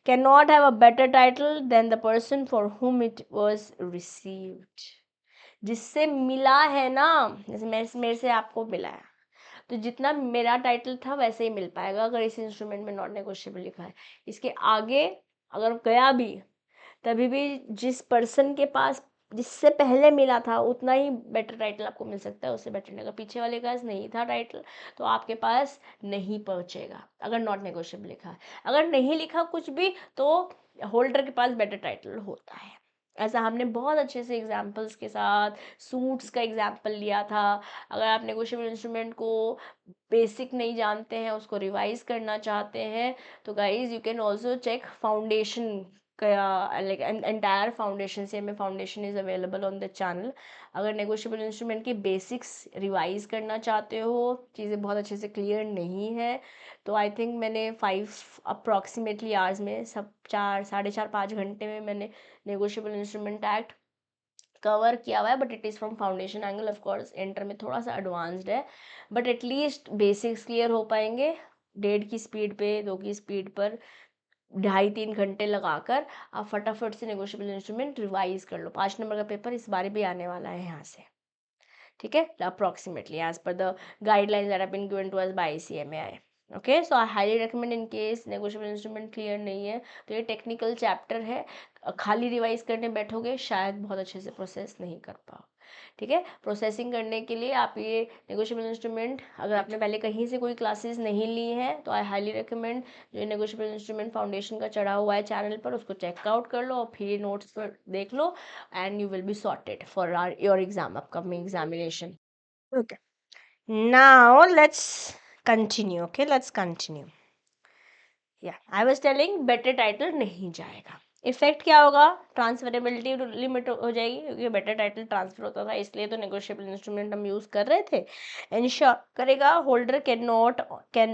can not have a better title than the person for whom it was received. जिससे मिला है ना, जैसे मेरे से आपको मिला है, तो जितना मेरा टाइटल था वैसे ही मिल पाएगा अगर इस इंस्ट्रूमेंट में नॉट नेगोशिएबल लिखा है। इसके आगे अगर गया भी, तभी भी जिस पर्सन के पास जिससे पहले मिला था उतना ही बेटर टाइटल आपको मिल सकता है, उससे बेटर नहीं। अगर पीछे वाले का नहीं था टाइटल तो आपके पास नहीं पहुंचेगा अगर नॉट नेगोशिएबल लिखा है। अगर नहीं लिखा कुछ भी तो होल्डर के पास बेटर टाइटल होता है। ऐसा हमने बहुत अच्छे से एग्जाम्पल्स के साथ सूट्स का एग्जाम्पल लिया था। अगर आप नेगोशिएबल इंस्ट्रूमेंट को बेसिक नहीं जानते हैं, उसको रिवाइज करना चाहते हैं, तो guys you can also check foundation का, लाइक एंटायर फाउंडेशन से में foundation is available on the channel. अगर नेगोशिएबल इंस्ट्रूमेंट की बेसिक्स रिवाइज करना चाहते हो, चीज़ें बहुत अच्छे से क्लियर नहीं है, तो आई थिंक मैंने 5 अप्रॉक्सीमेटली आवर्स में सब 4 साढ़े 4-5 घंटे में मैंने नेगोशिएबल इंस्ट्रूमेंट एक्ट कवर किया हुआ है। But it is from foundation angle, of course inter में थोड़ा सा एडवांस्ड है, बट एटलीस्ट बेसिक्स क्लियर हो पाएंगे। 1.5 की स्पीड पे, 2 की स्पीड पर 2.5-3 घंटे लगाकर आप फटाफट से नेगोशिएबल इंस्ट्रूमेंट रिवाइज कर लो। 5 नंबर का पेपर इस बार भी आने वाला है यहाँ से, ठीक है, approximately as per the guidelines that have been given to us by CMAI। Okay, so I highly recommend in case negotiable instrument clear नहीं है तो ये टेक्निकल चैप्टर है, खाली रिवाइज करने बैठोगे शायद बहुत अच्छे से प्रोसेस नहीं कर पाओ, ठीक है। प्रोसेसिंग करने के लिए आप ये नेगोशिएबल इंस्ट्रूमेंट, अगर आपने पहले कहीं से कोई क्लासेस नहीं ली हैं तो आई हाईली रिकमेंड जो नेगोशिएबल इंस्ट्रूमेंट फाउंडेशन का चढ़ा हुआ है चैनल पर, उसको चेकआउट कर लो और फिर नोट्स पर देख लो, and you will be sorted for your exam, upcoming examination. Okay. Now let's continue. Okay, let's continue. Yeah, I was telling better title नहीं जाएगा। इफेक्ट क्या होगा? ट्रांसफरेबिलिटी लिमिट हो जाएगी, क्योंकि बेटर टाइटल ट्रांसफर होता था, इसलिए तो नेगोशिएबल इंस्ट्रूमेंट हम यूज कर रहे थे। इंश्योर करेगा holder can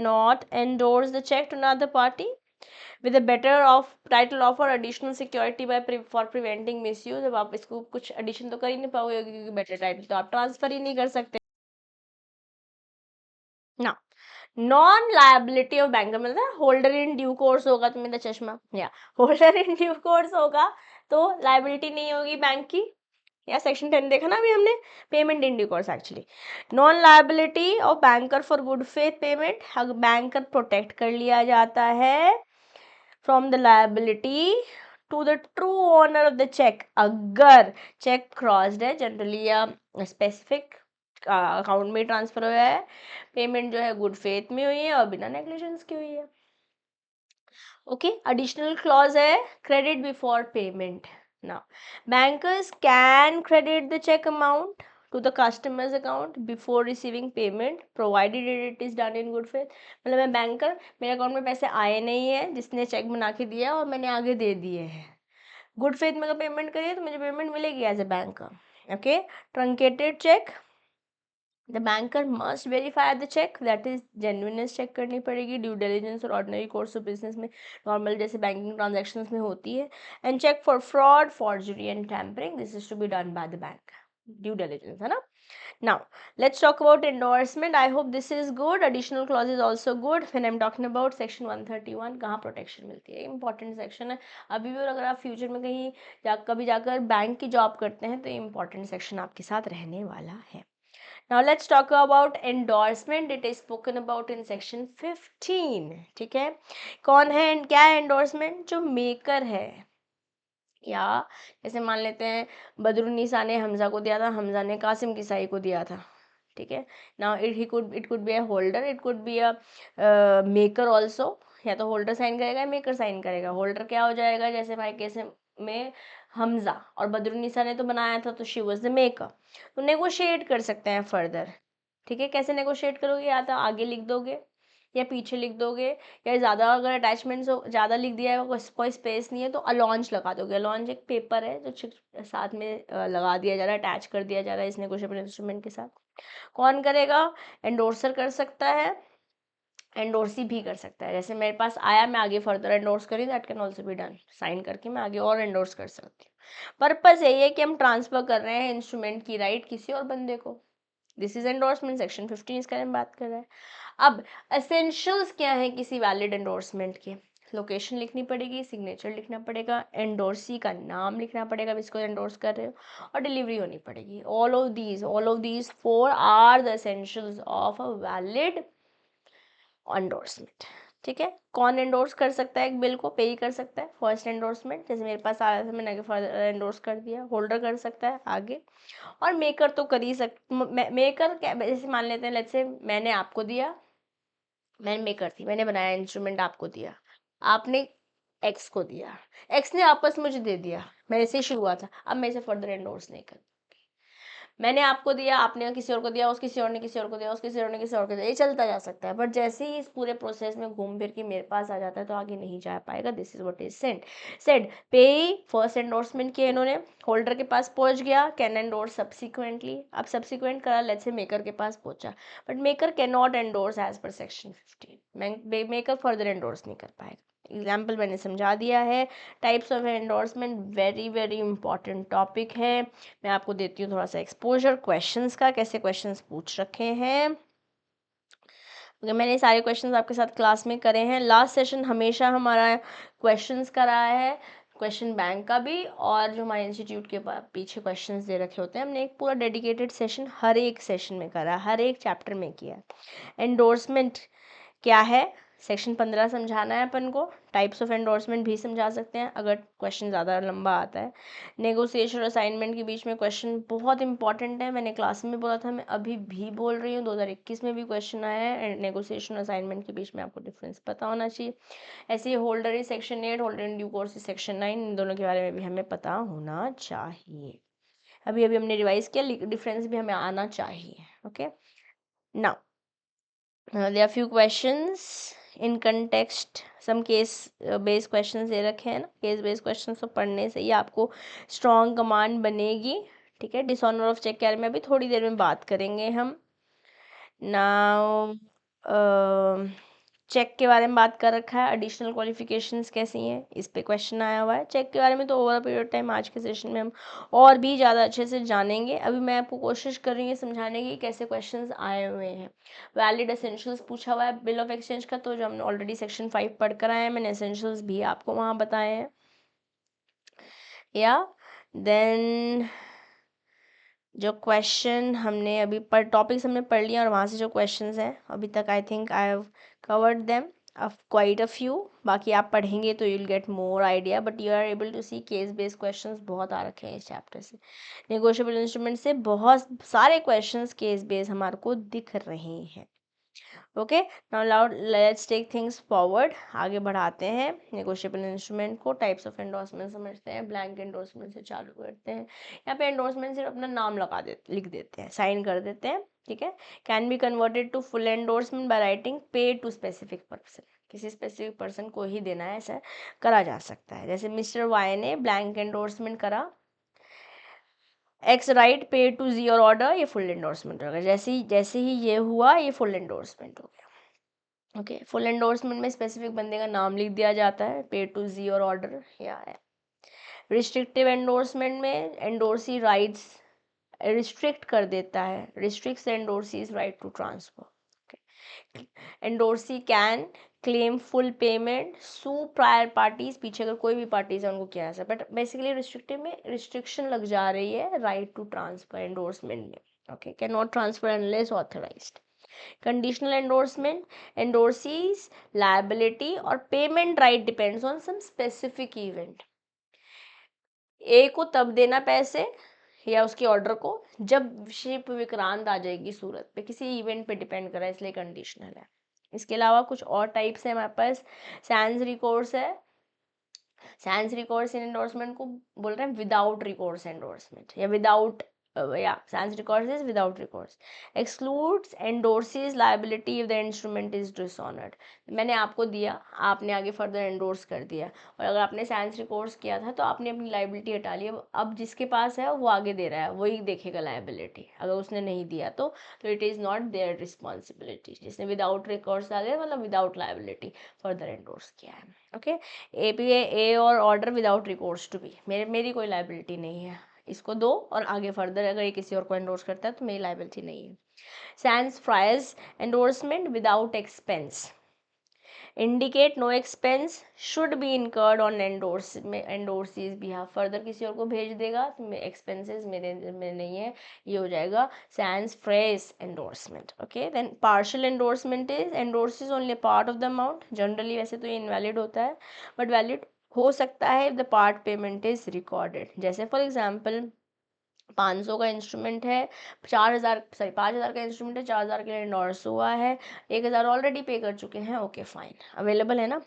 not endorse the cheque to another party with a better off title offer additional security by for preventing misuse. अब आप इसको कुछ एडिशन तो कर ही नहीं पाओगे, क्योंकि बेटर टाइटल तो आप ट्रांसफर ही नहीं कर सकते ना। नॉन लायबिलिटी ऑफ बैंकर मतलब होल्डर इन ड्यू कोर्स होगा, तो मेरा चश्मा, या होल्डर इन ड्यू कोर्स होगा तो लायबिलिटी नहीं होगी बैंक की, या सेक्शन 10 देखा ना अभी हमने, payment in due course actually. Non liability of banker for good faith payment, banker protect कर लिया जाता है from the liability to the true owner of the cheque. अगर चेक क्रॉस्ड है, जनरली या स्पेसिफिक अकाउंट में ट्रांसफर हुआ है, पेमेंट जो है गुड फेथ में हुई है और बिना नेग्लिजेंस की हुई है। ओके, एडिशनल क्लॉज है credit before payment. Now bankers can credit the check amount to the customer's account before receiving payment provided it is done in good faith। मतलब मैं बैंकर, मेरे अकाउंट में पैसे आए नहीं है, जिसने चेक बना के दिया और मैंने आगे दे दिए हैं, गुड फेथ में अगर पेमेंट करिए तो मुझे पेमेंट मिलेगी as a banker. Okay, truncated cheque, the banker must verify the cheque, that is genuineness cheque करनी पड़ेगी, ड्यू डिलिजेंस और ऑर्डिनरी कोर्स ऑफ बिजनेस में नॉर्मल जैसे बैंकिंग ट्रांजैक्शंस में होती है। And cheque for fraud, forgery and tampering, this is to be done by the bank, due diligence है ना। Now, let's talk about endorsement. I hope this is good. Additional clause is also good. When I'm talking about section 131, कहाँ protection मिलती है, important section है। अभी भी अगर आप फ्यूचर में कहीं कभी जाकर बैंक की जॉब करते हैं तो ये इंपॉर्टेंट सेक्शन आपके साथ रहने वाला है। Now let's talk about endorsement. It is spoken about in section 15. ठीक है, कौन है, क्या है endorsement? जो मेकर है, या जैसे मान लेते हैं बदरुन्निसा ने हमजा को दिया था, हमजा ने कासिम किसाई को दिया था। ठीक है, now it could be a holder, it could be a maker also. या तो होल्डर साइन करेगा या मेकर साइन करेगा। होल्डर क्या हो जाएगा, जैसे भाई केस में हमजा और बदरुन्निसा ने तो बनाया था तो शी वॉज द मेकर, तो नेगोशिएट कर सकते हैं फर्दर। ठीक है, कैसे नेगोशिएट करोगे, या तो आगे लिख दोगे या पीछे लिख दोगे, या ज़्यादा अगर अटैचमेंट्स ज़्यादा लिख दिया है, कोई स्पेस नहीं है तो अलॉन्च लगा दोगे। अलॉन्च एक पेपर है जो साथ में लगा दिया जा रहा है, अटैच कर दिया जा रहा है इस नेगोशिएबल इंस्ट्रूमेंट के साथ। कौन करेगा, एंडोर्सर कर सकता है, एंडोर्सी भी कर सकता है। जैसे मेरे पास आया, मैं आगे फर्दर एंडोर्स करी, that can also be done, sign करके मैं आगे और एंडोर्स कर सकती हूँ। पर्पस यही है कि हम ट्रांसफर कर रहे हैं इंस्ट्रूमेंट की राइट किसी और बंदे को। दिस इज एंडोर्समेंट, सेक्शन 15 इसके बारे में बात कर रहे हैं। अब एसेंशियल्स क्या है किसी वैलिड एंडोर्समेंट के, लोकेशन लिखनी पड़ेगी, सिग्नेचर लिखना पड़ेगा, एंडोर्सी का नाम लिखना पड़ेगा जिसको एंडोर्स कर रहे हो, और डिलीवरी होनी पड़ेगी। All of these 4 are the essentials of a valid endorsement. ठीक है, कौन एंडोर्स कर सकता है एक बिल को, पे ही कर सकता है। फर्स्ट एंडोर्समेंट, जैसे मेरे पास आया था मैंने आगे फर्दर एंडोर्स कर दिया। होल्डर कर सकता है आगे, और मेकर तो कर ही मेकर क्या, जैसे मान लेते हैं लेट्स से मैंने आपको दिया, मैं मेकर थी, मैंने बनाया इंस्ट्रूमेंट, आपको दिया, आपने एक्स को दिया, एक्स ने वापस मुझे दे दिया, मेरे से शुरू हुआ था, अब मैं इसे फर्दर एंडोर्स नहीं कर, मैंने आपको दिया, आपने किसी और को दिया, उस किसी और ने किसी और को दिया, उस किसी और ने किसी और को दिया, ये चलता जा सकता है। बट जैसे ही इस पूरे प्रोसेस में घूम फिर के मेरे पास आ जाता है तो आगे नहीं जा पाएगा। This is what is said pay first endorsement किया इन्होंने, होल्डर के पास पहुंच गया, कैन एंडोर्स सब्सिक्वेंटली। अब सब्सिक्वेंट करा, लेट्स से मेकर के पास पहुंचा, but maker can not endorse as per section 15, maker further endorse नहीं कर पाएगा। एग्जाम्पल मैंने समझा दिया है। Types of endorsement very very important topic है। मैं आपको देती हूँ थोड़ा सा एक्सपोजर क्वेश्चंस का, कैसे क्वेश्चंस पूछ रखे हैं। मैंने सारे क्वेश्चंस आपके साथ क्लास में करे हैं। लास्ट सेशन हमेशा हमारा क्वेश्चंस का रहा है, क्वेश्चन बैंक का भी, और जो हमारे इंस्टीट्यूट के पीछे क्वेश्चंस दे रखे होते हैं, हमने एक पूरा डेडिकेटेड सेशन हर एक सेशन में करा, हर एक चैप्टर में किया। एंडोर्समेंट क्या है, सेक्शन 15 समझाना है अपन को। टाइप्स ऑफ एंडोर्समेंट भी समझा सकते हैं अगर क्वेश्चन ज़्यादा लंबा आता है। नेगोशिएशन और असाइनमेंट के बीच में क्वेश्चन बहुत इंपॉर्टेंट है, मैंने क्लास में बोला था, मैं अभी भी बोल रही हूँ, 2021 में भी क्वेश्चन आया है। नेगोशिएशन और असाइनमेंट के बीच में आपको डिफरेंस पता होना चाहिए। ऐसे ही holder is section 8, holder in due course is section 9, इन दोनों के बारे में भी हमें पता होना चाहिए। अभी अभी हमने रिवाइज किया, डिफरेंस भी हमें आना चाहिए। Okay, now there are few questions in context, some case based questions दे रखे हैं ना। केस बेस्ड क्वेश्चन तो पढ़ने से ही आपको स्ट्रॉन्ग कमांड बनेगी। ठीक है, डिसऑनर ऑफ चेक के बारे में अभी थोड़ी देर में बात करेंगे हम। नाउ चेक के बारे में बात कर रखा है, एडिशनल क्वालिफिकेशंस कैसी हैं इस पे क्वेश्चन आया हुआ है। चेक के बारे में तो ओवर पीरियड टाइम आज के सेशन में हम और भी ज़्यादा अच्छे से जानेंगे। अभी मैं आपको कोशिश कर रही हूँ समझाने की कैसे क्वेश्चंस आए हुए हैं। वैलिड एसेंशियल्स पूछा हुआ है बिल ऑफ एक्सचेंज का, तो जो हमने ऑलरेडी सेक्शन 5 पढ़ कर आए हैं, मैंने एसेंशियल्स भी आपको वहाँ बताए हैं। या देन जो क्वेश्चन हमने अभी टॉपिक्स हमने पढ़ लिया और वहाँ से जो क्वेश्चंस हैं अभी तक, I think I have covered them. Quite a few, बाकी आप पढ़ेंगे तो you'll get more idea, but you are able to see case based questions बहुत आ रखे हैं इस चैप्टर से। नेगोशिएबल इंस्ट्रूमेंट से बहुत सारे क्वेश्चंस केस बेस्ड हमारे को दिख रहे हैं। Okay, now let's take things forward, आगे बढ़ाते हैं। नेगोशिएबल इंस्ट्रूमेंट को टाइप्स ऑफ एंडोर्समेंट समझते हैं, ब्लैंक एंडोर्समेंट से चालू करते हैं। यहाँ पे एंडोर्समेंट सिर्फ अपना नाम लगा देते, लिख देते हैं, साइन कर देते हैं, ठीक है। Can be converted to full endorsement by writing pay to specific person, किसी स्पेसिफिक पर्सन को ही देना है, ऐसा करा जा सकता है। जैसे मिस्टर वाई ने ब्लैंक एंडोर्समेंट करा, एक्स राइट पे टू जी और ऑर्डर, ये फुल एंडोर्समेंट होगा। जैसे ही ये हुआ, ये फुल एंडोर्समेंट हो गया। ओके, फुल एंडोर्समेंट में स्पेसिफिक बंदे का नाम लिख दिया जाता है, पे टू जी और ऑर्डर या है। रिस्ट्रिक्टिव एंडोर्समेंट में एंडोर्सी राइट्स रिस्ट्रिक्ट कर देता है, restricts endorsee's right to transfer. Endorsee can claim full payment, sue prior parties, पीछे अगर कोई भी पार्टीज है उनको किया जा सकता है, बट बेसिकली रिस्ट्रिक्टिव में रिस्ट्रिक्शन लग जा रही है राइट टू ट्रांसफर एंडोर्समेंट में। Okay, can not transfer unless authorised. Conditional endorsement, endorsee's liability और payment right depends on some specific event. A को तब देना पैसे या उसके ऑर्डर को जब शिप विक्रांत आ जाएगी सूरत पे, किसी इवेंट पे डिपेंड कर रहा है, इसलिए कंडीशनल है। इसके अलावा कुछ और टाइप्स है हमारे पास। सैंस रिकोर्स है, सैंस रिकोर्स इन एंडोर्समेंट को बोल रहे हैं विदाउट रिकोर्स एंडोर्समेंट, या without sans recourse is without recourse, excludes endorsees liability if the instrument is dishonored। मैंने आपको दिया, आपने आगे फर्दर एंडोर्स कर दिया, और अगर आपने sans recourse किया था तो आपने अपनी लाइबिलिटी हटा ली। अब जिसके पास है वो आगे दे रहा है, वही देखेगा लाइबिलिटी, अगर उसने नहीं दिया तो it is not their responsibility. जिसने विदाउट रिकोर्स डाले मतलब विदाउट लाइबिलिटी फर्दर एंडोर्स किया है। ओके, ए और order without recourse to be, मेरी कोई लाइबिलिटी नहीं है, इसको दो, और आगे फर्दर अगर ये किसी और को एंडोर्स करता है तो मेरी लाइबिलिटी नहीं है। Sans frais endorsement without expense, indicate no expense should be incurred on endorsee's behalf, further किसी और को भेज देगा तो एक्सपेंसेस मेरे में नहीं है, ये हो जाएगा sans frais endorsement. Okay, then partial endorsement is endorses only part of the amount, generally वैसे तो ये इनवैलिड होता है, बट वैलिड हो सकता है if the part payment is recorded. जैसे फॉर एग्जाम्पल 500 का इंस्ट्रूमेंट है, 5,000 का इंस्ट्रूमेंट है, 4,000 के लिए एंडोर्स हुआ है, 1,000 ऑलरेडी पे कर चुके हैं, ओके फाइन, अवेलेबल है ना।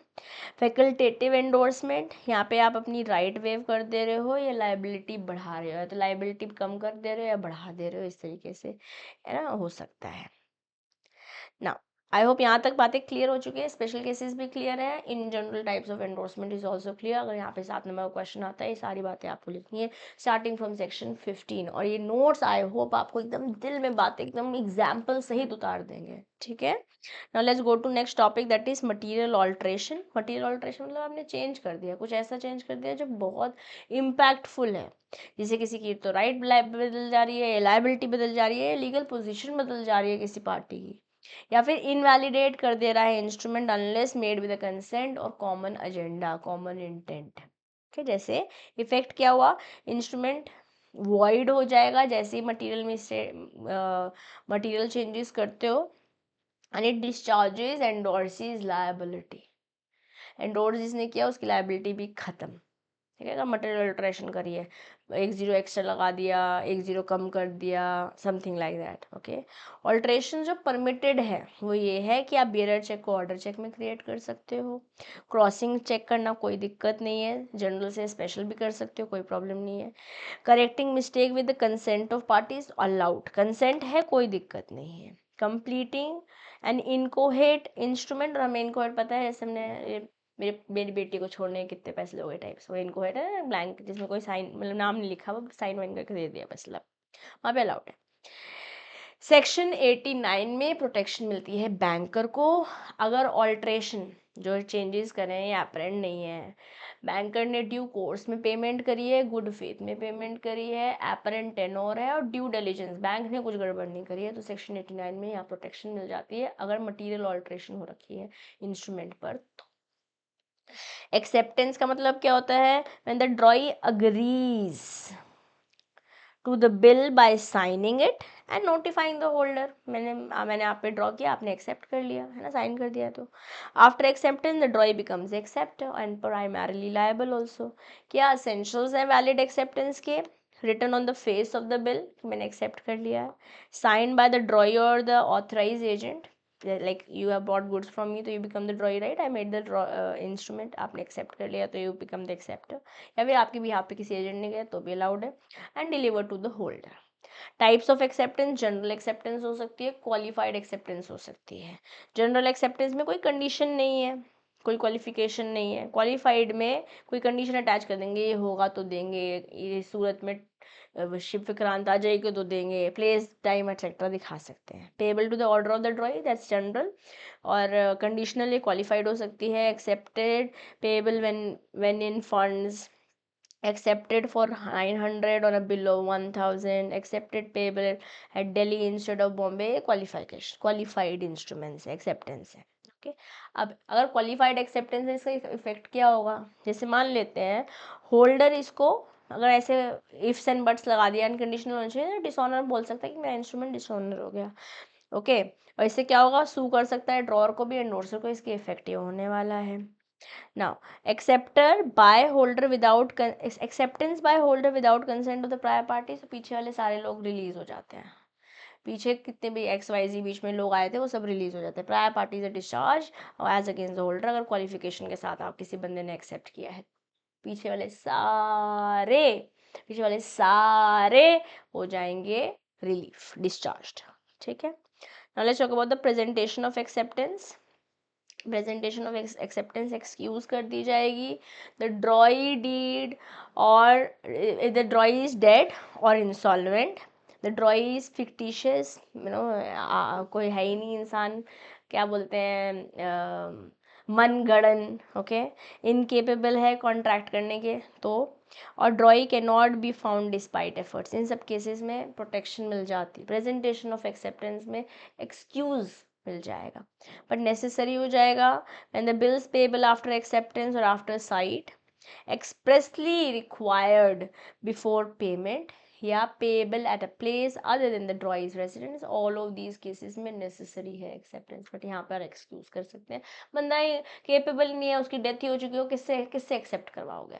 फैकल्टेटिव एंडोर्समेंट, यहाँ पे आप अपनी राइट वेव कर दे रहे हो या लाइबिलिटी बढ़ा रहे हो, तो लाइबिलिटी कम कर दे रहे हो या बढ़ा दे रहे हो, इस तरीके से है ना, हो सकता है ना। आई होप यहाँ तक बातें क्लियर हो चुकी है, स्पेशल केसेस भी क्लियर है, in general types of endorsement is also clear. अगर यहाँ पे 7 नंबर का क्वेश्चन आता है, ये सारी बातें आपको लिखनी है स्टार्टिंग फ्रॉम सेक्शन 15, और ये नोट्स आई होप आपको एकदम दिल में बातें एकदम एग्जाम्पल सहित उतार देंगे, ठीक है। Now let's go to next topic, that is material alteration. Material alteration मतलब आपने चेंज कर दिया, कुछ ऐसा चेंज कर दिया जो बहुत इम्पैक्टफुल है, जैसे किसी की तो राइट बदल जा रही है, लाइबिलिटी बदल जा रही है, लीगल पोजीशन बदल जा रही है किसी पार्टी की, या फिर इनवैलिडेट कर दे रहा है instrument unless made with consent और common agenda, common intent. Okay, जैसे इफेक्ट क्या हुआ, इंस्ट्रूमेंट वॉइड हो जाएगा जैसे ही मटेरियल में से मटेरियल चेंजेस करते हो, and it discharges endorses liability, endorse जिसने किया उसकी लायबिलिटी भी खत्म, ठीक है। मटेरियल अल्ट्रेशन करिए, 1 0 एक्स्ट्रा लगा दिया, 1 0 कम कर दिया, something like that. Okay, alteration जो परमिटेड है वो ये है कि आप बियरर चेक को ऑर्डर चेक में क्रिएट कर सकते हो, क्रॉसिंग चेक करना कोई दिक्कत नहीं है, जनरल से स्पेशल भी कर सकते हो, कोई प्रॉब्लम नहीं है। Correcting mistake with the consent of parties allowed, consent है कोई दिक्कत नहीं है। कंप्लीटिंग एन इनकोहेट इंस्ट्रूमेंट, और हमें इनकोहेट पता है, जैसे हमने मेरी बेटी को छोड़ने के कितने पैसे लोगे टाइप्स, वो इनको है ब्लैंक जिसमें कोई साइन मतलब नाम नहीं लिखा, वो साइन वाइन करके दे दिया बस, वहाँ पे अलाउड है। सेक्शन 89 में प्रोटेक्शन मिलती है बैंकर को, अगर ऑल्ट्रेशन जो चेंजेस करें या अपरेंट नहीं है, बैंकर ने ड्यू कोर्स में पेमेंट करी है, गुड फेथ में पेमेंट करी है, अपरेंट टेनोर है और ड्यू डिलिजेंस, बैंक ने कुछ गड़बड़ नहीं करी है, तो सेक्शन 89 में यहाँ प्रोटेक्शन मिल जाती है अगर मटीरियल ऑल्ट्रेशन हो रखी है इंस्ट्रूमेंट पर तो। एक्सेप्टेंस का मतलब क्या होता है, when the ड्रॉई agrees to the bill by signing it and notifying the holder. मैंने आप पे ड्रॉ किया, आपने एक्सेप्ट कर लिया है ना, साइन कर दिया। तो after acceptance the drawee becomes accept and primarily liable also. क्या असेंशियल्स हैं वैलिड एक्सेप्टेंस के? Written on the face of the bill, मैंने एक्सेप्ट कर लिया है, साइन बाय द ड्रॉई और the authorise agent, like you have bought goods from me तो you become the drawee, right, I made the instrument, आपने accept कर लिया तो यू बिकम द एक्सेप्टर, या फिर आपके भी यहाँ पे किसी एजेंट ने गया तो भी अलाउड है, and deliver to the holder. Types of acceptance, general acceptance हो सकती है, क्वालिफाइड एक्सेप्टेंस हो सकती है। जनरल एक्सेप्टेंस में कोई कंडीशन नहीं है, कोई क्वालिफिकेशन नहीं है। क्वालिफाइड में कोई कंडीशन अटैच कर देंगे, ये होगा तो देंगे, ये सूरत में शिप विक्रांत आ जाएगी तो देंगे, प्लेस टाइम एक्सेट्रा दिखा सकते हैं। Payable to the order of the drawee, that's general. और कंडीशनल क्वालिफाइड हो सकती है, accepted payable when in funds, accepted for 900 on a bill of 1000, accepted payable at Delhi instead of Bombay, qualified instruments acceptance है। Okay, अब अगर qualified acceptance है, इसका effect क्या होगा? जैसे मान लेते हैं होल्डर इसको अगर ऐसे इफ्स एंड बट्स लगा दिया, अनकंडीशनल होना चाहिए, डिसऑनर बोल सकता है कि मेरा इंस्ट्रूमेंट डिसऑनर हो गया। ओके, और इससे क्या होगा? सू कर सकता है ड्रॉअर को भी, एंडोर्सर को, इसके इफेक्टिव होने वाला है। Now, acceptance by holder without consent of the prior party, तो पीछे वाले सारे लोग रिलीज हो जाते हैं। पीछे कितने भी XYZ बीच में लोग आए थे वो सब रिलीज हो जाते हैं। प्रायर पार्टी से डिस्चार्ज और एज अगेंस्ट द होल्डर, अगर क्वालिफिकेशन के साथ आप किसी बंदे ने एक्सेप्ट किया है, पीछे वाले सारे हो जाएंगे रिलीफ, डिस्चार्ज। ठीक है, now let's talk about the presentation of acceptance. Presentation of acceptance excuse कर दी जाएगी। द ड्रॉई डीड और द ड्रॉई इज डेड और insolvent, the drawee is fictitious, कोई है ही नहीं इंसान, क्या बोलते हैं, मनगढ़ंत, ओके, इनकेपेबल है कॉन्ट्रैक्ट करने के तो, और drawee can not be found despite efforts, इन सब केसेस में प्रोटेक्शन मिल जाती है। प्रेजेंटेशन ऑफ एक्सेप्टेंस में एक्सक्यूज मिल जाएगा, बट नेसेसरी हो जाएगा when the bills payable after acceptance or after sight expressly required before payment या payable at a place other than the drawee residence, all of these cases में necessary है acceptance, but यहाँ पर excuse कर सकते हैं। बंदा capable नहीं है, उसकी डेथ ही हो चुकी हो, किससे एक्सेप्ट करवाओगे?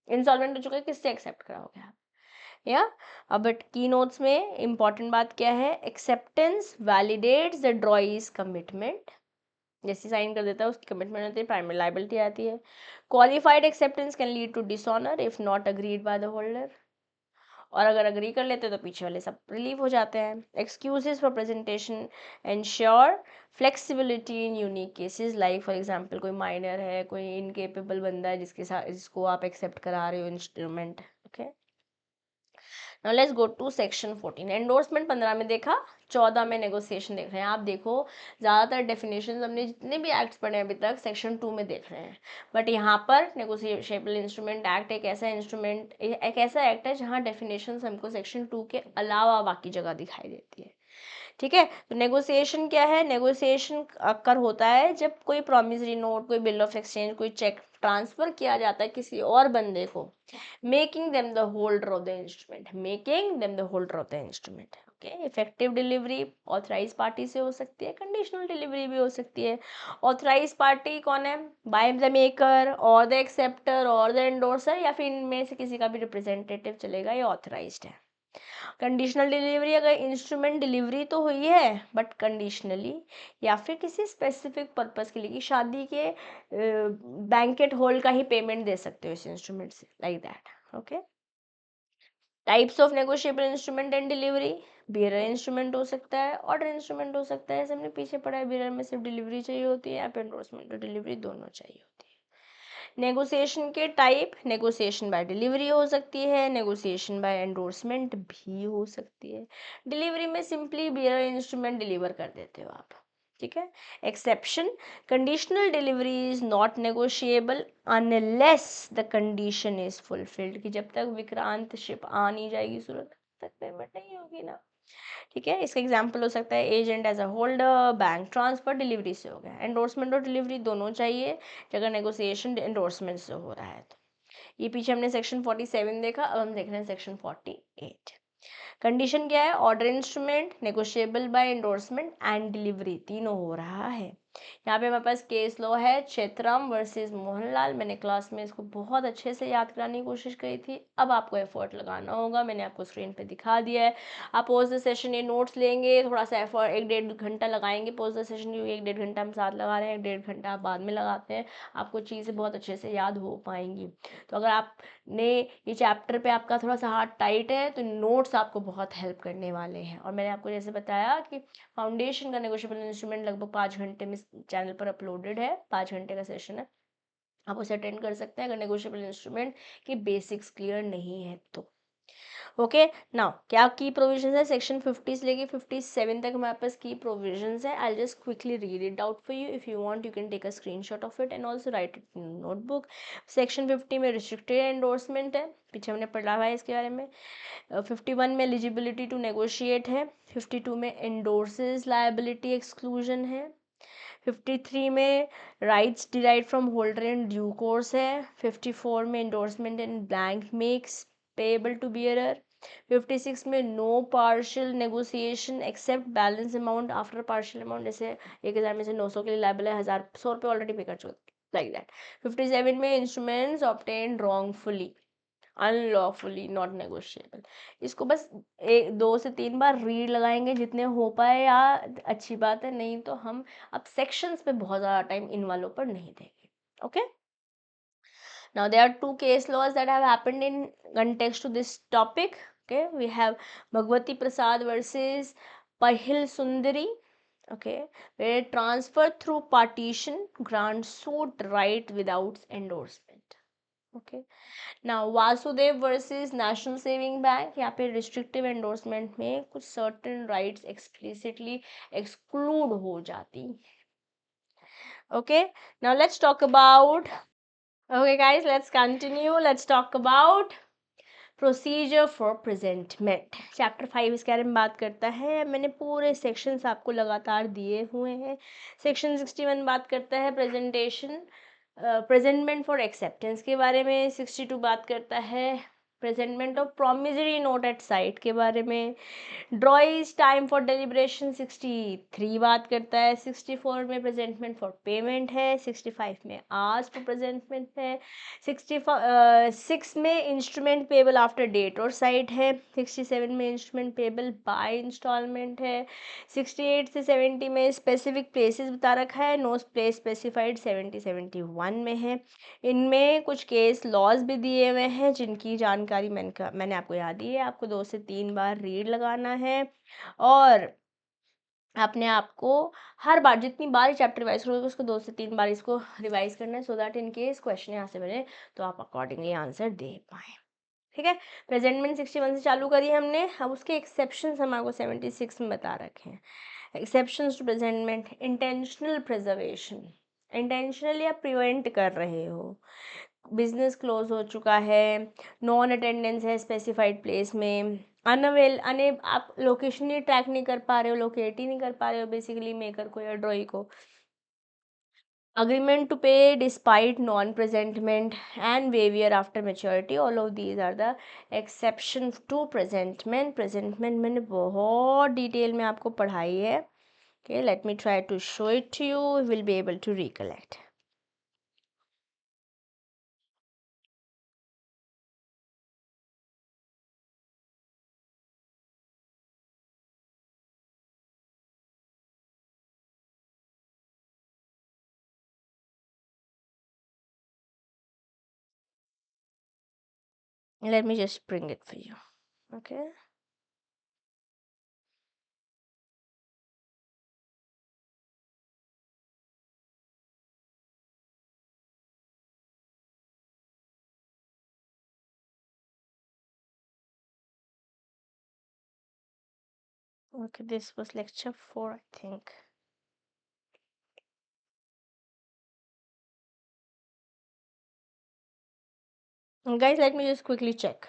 इंसॉल्वेंट हो चुका है, किससे एक्सेप्ट कराओगे आप? या बट की नोट्स में इंपॉर्टेंट बात क्या है? एक्सेप्टेंस वैलिडेट्स द ड्रॉईज कमिटमेंट, जैसे साइन कर देता है उसकी कमिटमेंट होती है, प्राइमरी लायबिलिटी आती है। Qualified acceptance can lead to dishonour if not agreed by the holder, और अगर अग्री कर लेते तो पीछे वाले सब रिलीव हो जाते हैं। Excuses for presentation ensure flexibility in unique cases, like for example कोई माइनर है, कोई इनकेपेबल बंदा है जिसको आप एक्सेप्ट करा रहे हो instrument. Okay, now let's go to section 14। Endorsement 15 में देखा, 14 में नेगोशिएशन देख रहे हैं। आप देखो ज़्यादातर डेफिनेशन हमने जितने भी एक्ट्स पढ़े हैं अभी तक सेक्शन 2 में देख रहे हैं, बट यहाँ पर नेगोशिएबल इंस्ट्रूमेंट एक्ट एक ऐसा इंस्ट्रूमेंट, एक ऐसा एक्ट है जहाँ डेफिनेशन हमको सेक्शन 2 के अलावा बाकी जगह दिखाई देती है। ठीक है, तो नेगोशिएशन क्या है? नेगोशिएशन अक्कर होता है जब कोई प्रॉमिसरी नोट, कोई बिल ऑफ एक्सचेंज, कोई चेक ट्रांसफर किया जाता है किसी और बंदे को, making them the holder of the instrument. Okay, effective delivery authorise party से हो सकती है, कंडीशनल डिलीवरी भी हो सकती है। ऑथराइज पार्टी कौन है? बाय द मेकर और द एक्सेप्टर और द एंडोर्सर, या फिर इनमें से किसी का भी रिप्रेजेंटेटिव चलेगा, ये ऑथराइज्ड है। कंडीशनल डिलीवरी, अगर इंस्ट्रूमेंट डिलीवरी तो हुई है बट कंडीशनली, या फिर किसी स्पेसिफिक पर्पस के लिए, कि शादी के बैंकेट हॉल का ही पेमेंट दे सकते हो इस इंस्ट्रूमेंट से, like that. Okay, types of negotiable instrument and delivery, bearer instrument हो सकता है, ऑर्डर इंस्ट्रूमेंट हो सकता है, हमने पीछे पढ़ा है, बियरर में सिर्फ डिलीवरी चाहिए होती है, या फिर एंडोर्समेंट और डिलीवरी दोनों चाहिए होती है। नेगोशिएशन के टाइप, नेगोशिएशन बाय डिलीवरी हो सकती है, नेगोशिएशन बाय एंडोर्समेंट भी हो सकती है। डिलीवरी में सिंपली बियरर इंस्ट्रूमेंट डिलीवर कर देते हो आप। ठीक है, exception, conditional delivery is not negotiable unless the condition is fulfilled, कि जब तक विक्रांत शिप आ नहीं जाएगी सूरत तक पेमेंट नहीं होगी ना। ठीक है, इसका एग्जाम्पल हो सकता है agent as a holder, bank transfer, delivery से हो गया। एंडोर्समेंट और डिलीवरी दोनों चाहिए अगर नेगोशिएशन एंडोर्समेंट से हो रहा है तो। ये पीछे हमने सेक्शन 47 देखा, अब हम देख रहे हैं सेक्शन 48। कंडीशन क्या है, order instrument, negotiable by endorsement and delivery, तीनों हो रहा है। यहाँ पे हमारे पास केस लॉ है चेतराम वर्सेस मोहनलाल। मैंने क्लास में इसको बहुत अच्छे से याद कराने की कोशिश करी थी, अब आपको एफर्ट लगाना होगा, मैंने आपको स्क्रीन पे दिखा दिया है। आप पोज द सेशन ये नोट्स लेंगे, थोड़ा सा एफर्ट 1-1.5 घंटा लगाएंगे पोज द सेशन, क्योंकि 1-1.5 घंटा हम साथ लगा रहे हैं, 1-1.5 घंटा आप बाद में लगाते हैं, आपको चीज़ें बहुत अच्छे से याद हो पाएंगी। तो अगर आपने ये चैप्टर पे आपका थोड़ा सा हाथ टाइट है तो नोट्स आपको बहुत हेल्प करने वाले हैं। और मैंने आपको जैसे बताया कि फाउंडेशन का नेगोशिएबल इंस्ट्रूमेंट लगभग 5 घंटे में चैनल पर अपलोडेड है, 5 घंटे का सेशन है, आप उसे अटेंड कर सकते हैं अगर नेगोशिएबल इंस्ट्रूमेंट की बेसिक्स क्लियर नहीं है तो। ओके, नाउ क्या की प्रोविजंस है, सेक्शन 50 से लेके 57 तक हमारे पास की प्रोविजंस है। I just quickly read it out for you, if you want you can take a screenshot of it and also write it in notebook. Section 50 में रिस्ट्रिक्टेड एंडोर्समेंट है, पीछे हमने पढ़ा हुआ है इसके बारे में। 51 में एलिजिबिलिटी टू नेगोशिएट है। 52 में एंडोर्सेस लायबिलिटी एक्सक्लूजन है। 53 में rights derive from holder in due course है। 54 में endorsement in blank makes payable to bearer. 56 में no partial negotiation accept balance amount after partial amount, जैसे 1000 में से 900 के लिए लायबल है, 100 रुपये ऑलरेडी पे कर चुके, लाइक दैट। 57 में instruments obtained wrongfully unlawfully not negotiable, इसको बस 2 से 3 बार रीड लगाएंगे जितने हो पाए, या अच्छी बात है, नहीं तो हम अब सेक्शंस पे बहुत ज़्यादा टाइम इन वालों पर नहीं देंगे। Okay, now there are 2 case laws that have happened in context to this topic. Okay, we have Bhagwati Prasad versus Pahil Sundari. Okay, where transfer through partition grants suit right without endorsement. Okay, now Vasudev versus national saving bank, यहाँ पे restrictive endorsement में कुछ certain rights explicitly exclude हो जाती। Okay, now let's talk about, okay guys let's continue, let's talk about procedure for presentment. Chapter 5 इसके बारे में बात करता है, मैंने पूरे सेक्शंस आपको लगातार दिए हुए हैं। सेक्शन 61 बात करता है प्रेजेंटेशन प्रेजेंटमेंट फॉर एक्सेप्टेंस के बारे में। 62 बात करता है presentment of promissory note at sight के बारे में। ड्रॉइज टाइम फॉर डेलिब्रेशन 63 बात करता है। 64 में प्रेजेंटमेंट फॉर पेमेंट है। 65 में आस्क फॉर प्रेजेंटमेंट है। 66 में इंस्ट्रूमेंट पेबल आफ्टर डेट और साइट है। 67 में इंस्ट्रूमेंट पेबल बाय इंस्टॉलमेंट है। 68 से 70 में स्पेसिफिक प्लेसेस बता रखा है, नो प्लेस स्पेसिफाइड 71 में है। इनमें कुछ केस लॉज भी दिए हुए हैं जिनकी जानकारी मैंने आपको याद दी है, आपको 2 से 3 बार रीड लगाना है और अपने आप को हर बार जितनी बार चैप्टर रिवाइज करोगे उसको 2 से 3 बार इसको रिवाइज करना है, so that in case question यहाँ से बने तो आप अकॉर्डिंगली आंसर दे पाए। ठीक है, प्रेजेंटमेंट 61 से चालू करी हमने, अब उसके एक्सेप्शंस हमारे को 76 में बता रखे हैं। Exceptions to presentment, intentional preservation, intentionally आप प्रिवेंट कर रहे हो, बिजनेस क्लोज हो चुका है, नॉन अटेंडेंस है स्पेसिफाइड प्लेस में, अने आप लोकेशन ही ट्रैक नहीं कर पा रहे हो, लोकेट ही नहीं कर पा रहे हो बेसिकली मेकर को या ड्रॉई को, agreement to pay despite non-presentment and waiver after maturity, all of these are the exceptions to presentment. presentment मैंने बहुत डिटेल में आपको पढ़ाई है। okay, let me try to show it to you, you will be able to recollect. Let me just bring it for you. Okay, okay, this was lecture 4 I think. Guys, let me just quickly check.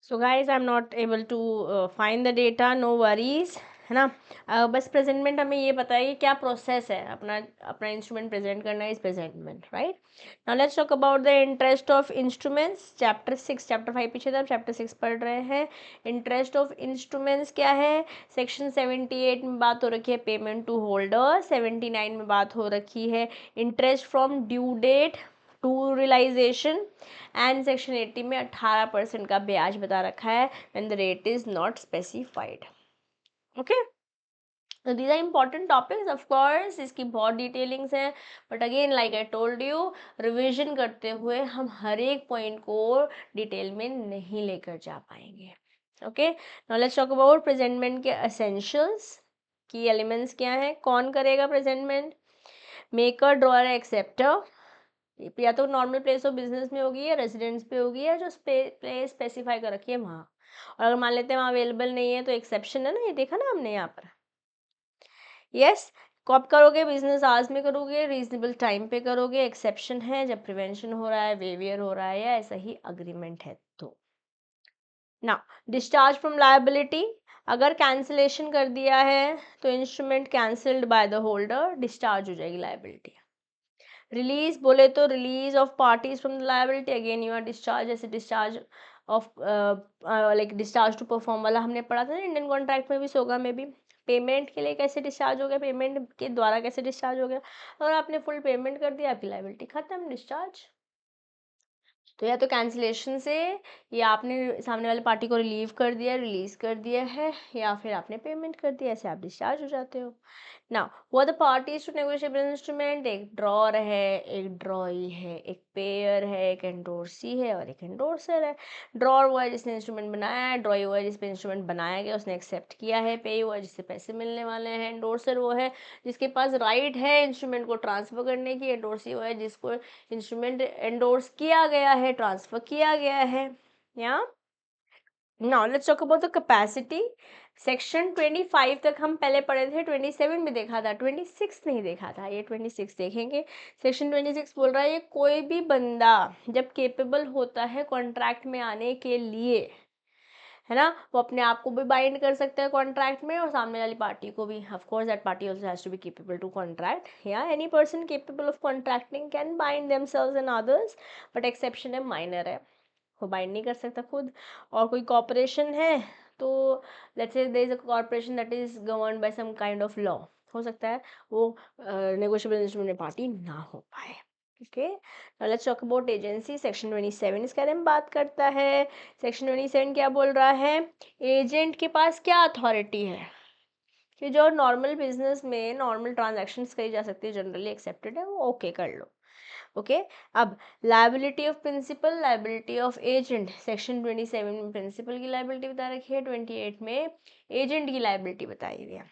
So guys, I'm not able to find the data, no worries. है ना। बस presentment हमें ये पता है कि क्या process है अपना अपना इंस्ट्रूमेंट प्रेजेंट करना is presentment, right. Now let's talk about the interest of instruments. Chapter 6, chapter 5 पीछे था, चैप्टर 6 पढ़ रहे हैं। इंटरेस्ट ऑफ इंस्ट्रूमेंट्स क्या है? सेक्शन 78 में बात हो रखी है पेमेंट टू होल्डर, 79 में बात हो रखी है interest from due date to realisation, and section 80 में 18% का ब्याज बता रखा है when the rate is not specified. Okay, तो these are important topics, of course इसकी बहुत डिटेलिंग्स हैं, but again like I told you, revision करते हुए हम हर एक पॉइंट को डिटेल में नहीं लेकर जा पाएंगे। Okay, now let's talk about presentment के एसेंशियल्स, की एलिमेंट्स क्या हैं। कौन करेगा प्रेजेंटमेंट? मेकर, ड्रॉअर, एक्सेप्टर, या तो नॉर्मल प्लेस ऑफ बिजनेस में होगी या रेजिडेंस पे होगी या जो प्लेस स्पेसिफाई कर रखी है वहाँ। और अगर मान लेते हैं वहाँ अवेलेबल नहीं है तो एक्सेप्शन है ना, ये देखा ना हमने यहाँ पर। यस, कब करोगे? बिजनेस आवर्स में करोगे, रीजनेबल टाइम पे करोगे, एक्सेप्शन है जब प्रिवेंशन हो रहा है, वेवियर हो रहा है या ऐसा ही अग्रीमेंट है तो। ना डिस्चार्ज फ्रॉम लायबिलिटी, अगर कैंसिलेशन कर दिया है तो instrument cancelled by the holder, discharge हो जाएगी लायबिलिटी। रिलीज बोले तो release of parties from the liability, again you are discharge, जैसे discharge of like discharge to perform वाला हमने पढ़ा था ना इंडियन कॉन्ट्रैक्ट में भी, सोगा में भी। पेमेंट के लिए कैसे डिस्चार्ज हो गया, पेमेंट के द्वारा कैसे डिस्चार्ज हो गया, और आपने फुल पेमेंट कर दिया, आपकी लायबिलिटी खत्म, डिस्चार्ज। तो या तो कैंसिलेशन से, या आपने सामने वाले पार्टी को रिलीव कर दिया, रिलीज कर दिया है, या फिर आपने पेमेंट कर दिया, ऐसे आप डिस्चार्ज हो जाते हो। नाउ वो the parties to negotiable instrument, एक ड्रॉर है, एक ड्रॉई है, एक पेयर है, एक एंडोर्सी है और एक एंडोर्सर है। ड्रॉर वो है जिसने इंस्ट्रूमेंट बनाया है, ड्रॉई वो है जिस पे इंस्ट्रूमेंट बनाया गया उसने एक्सेप्ट किया है, पे वो है जिससे पैसे मिलने वाले हैं, एंडोर्सर वो है जिसके पास राइट है इंस्ट्रूमेंट को ट्रांसफर करने की, एंडोर्सी वो है जिसको इंस्ट्रूमेंट एंडोर्स किया गया है, ट्रांसफर किया गया है। या now let's talk about the capacity. Section 25 तक हम पहले पढ़े थे, 27 में देखा था, 26 नहीं देखा था, ये 26 देखेंगे। सेक्शन 26 बोल रहा है ये कोई भी बंदा जब केपेबल होता है कॉन्ट्रैक्ट में आने के लिए, है ना, वो अपने आप को भी बाइंड कर सकता है कॉन्ट्रैक्ट में और सामने वाली पार्टी को भी। Of course that party also has to be capable to contract, या any person capable of contracting can bind themselves and others, but exception है, माइनर है, वो बाइंड नहीं कर सकता खुद। और कोई कॉर्पोरेशन है तो let's say there is a corporation that is governed by some kind of law, हो सकता है वो नेगोशिएबल इंस्ट्रूमेंट में पार्टी ना हो पाए। Okay, now let's talk about agency. Section 27 इसके बारे में बात करता है। सेक्शन 27 क्या बोल रहा है? एजेंट के पास क्या अथॉरिटी है कि जो नॉर्मल बिजनेस में नॉर्मल ट्रांजैक्शंस करी जा सकती है, जनरली एक्सेप्टेड है, वो ओके कर लो। ओके, अब liability of principal, liability of agent. Section 27 में प्रिंसिपल की लायबिलिटी बता रखी है, 28 में एजेंट की लायबिलिटी बताई हुई है,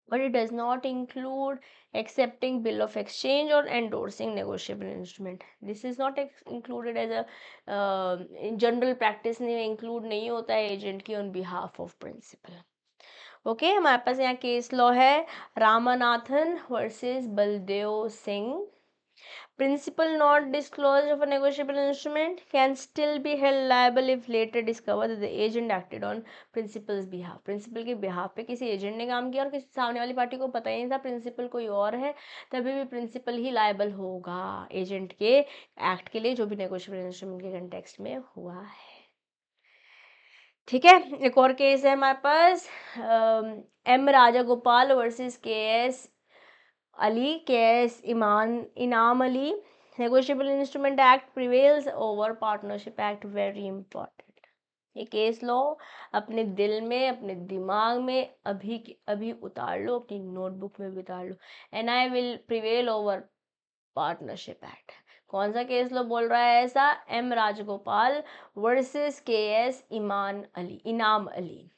but it does not include accepting bill of exchange or endorsing negotiable instrument. This is not included as a general practice, नहीं include नहीं होता है एजेंट की on behalf of principal. Okay, हमारे पास यहाँ केस लॉ है Ramanathan versus Baldev Singh. Principal not disclosed of a negotiable instrument can still be held liable if later discovered that the agent acted on principal's behalf. Principal के behalf पे किसी agent ने काम किया और किसी सामने वाली पार्टी को पता ही नहीं था principal कोई और है, तभी भी principal ही liable होगा agent के act के लिए जो भी negotiable instrument के context में हुआ है। ठीक है, एक और केस है हमारे पास M Rajagopal versus K S Ali, case इनाम Ali. Negotiable instrument act prevails over partnership act, very important. ये केस लो अपने दिल में, अपने दिमाग में अभी अभी उतार लो, अपनी नोटबुक में भी उतार लो। N I will prevail over partnership act. कौन सा केस लो बोल रहा है ऐसा? M Rajagopal versus K S Inam Ali.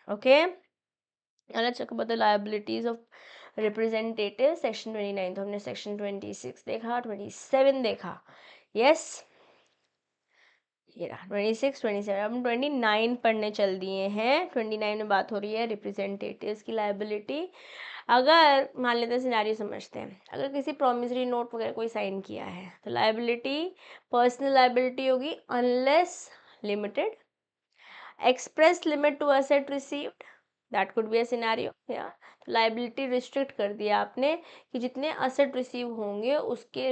Okay, let's talk about the liabilities of representative. Section 29 तो हमने सेक्शन 26 देखा, 27 देखा, यस ये रहा 26 27। अब 29 पढ़ने चल दिए हैं। 29 में बात हो रही है रिप्रेजेंटेटिव्स की लाइबिलिटी। अगर मान लेते हैं सिनेरियो समझते हैं, अगर किसी प्रॉमिसरी नोट वगैरह कोई साइन किया है तो लाइबिलिटी पर्सनल लाइबिलिटी होगी unless limited, express limit to asset received, that could be a scenario. या लाइबिलिटी रिस्ट्रिक्ट कर दिया आपने कि जितने असेट रिसीव होंगे उसके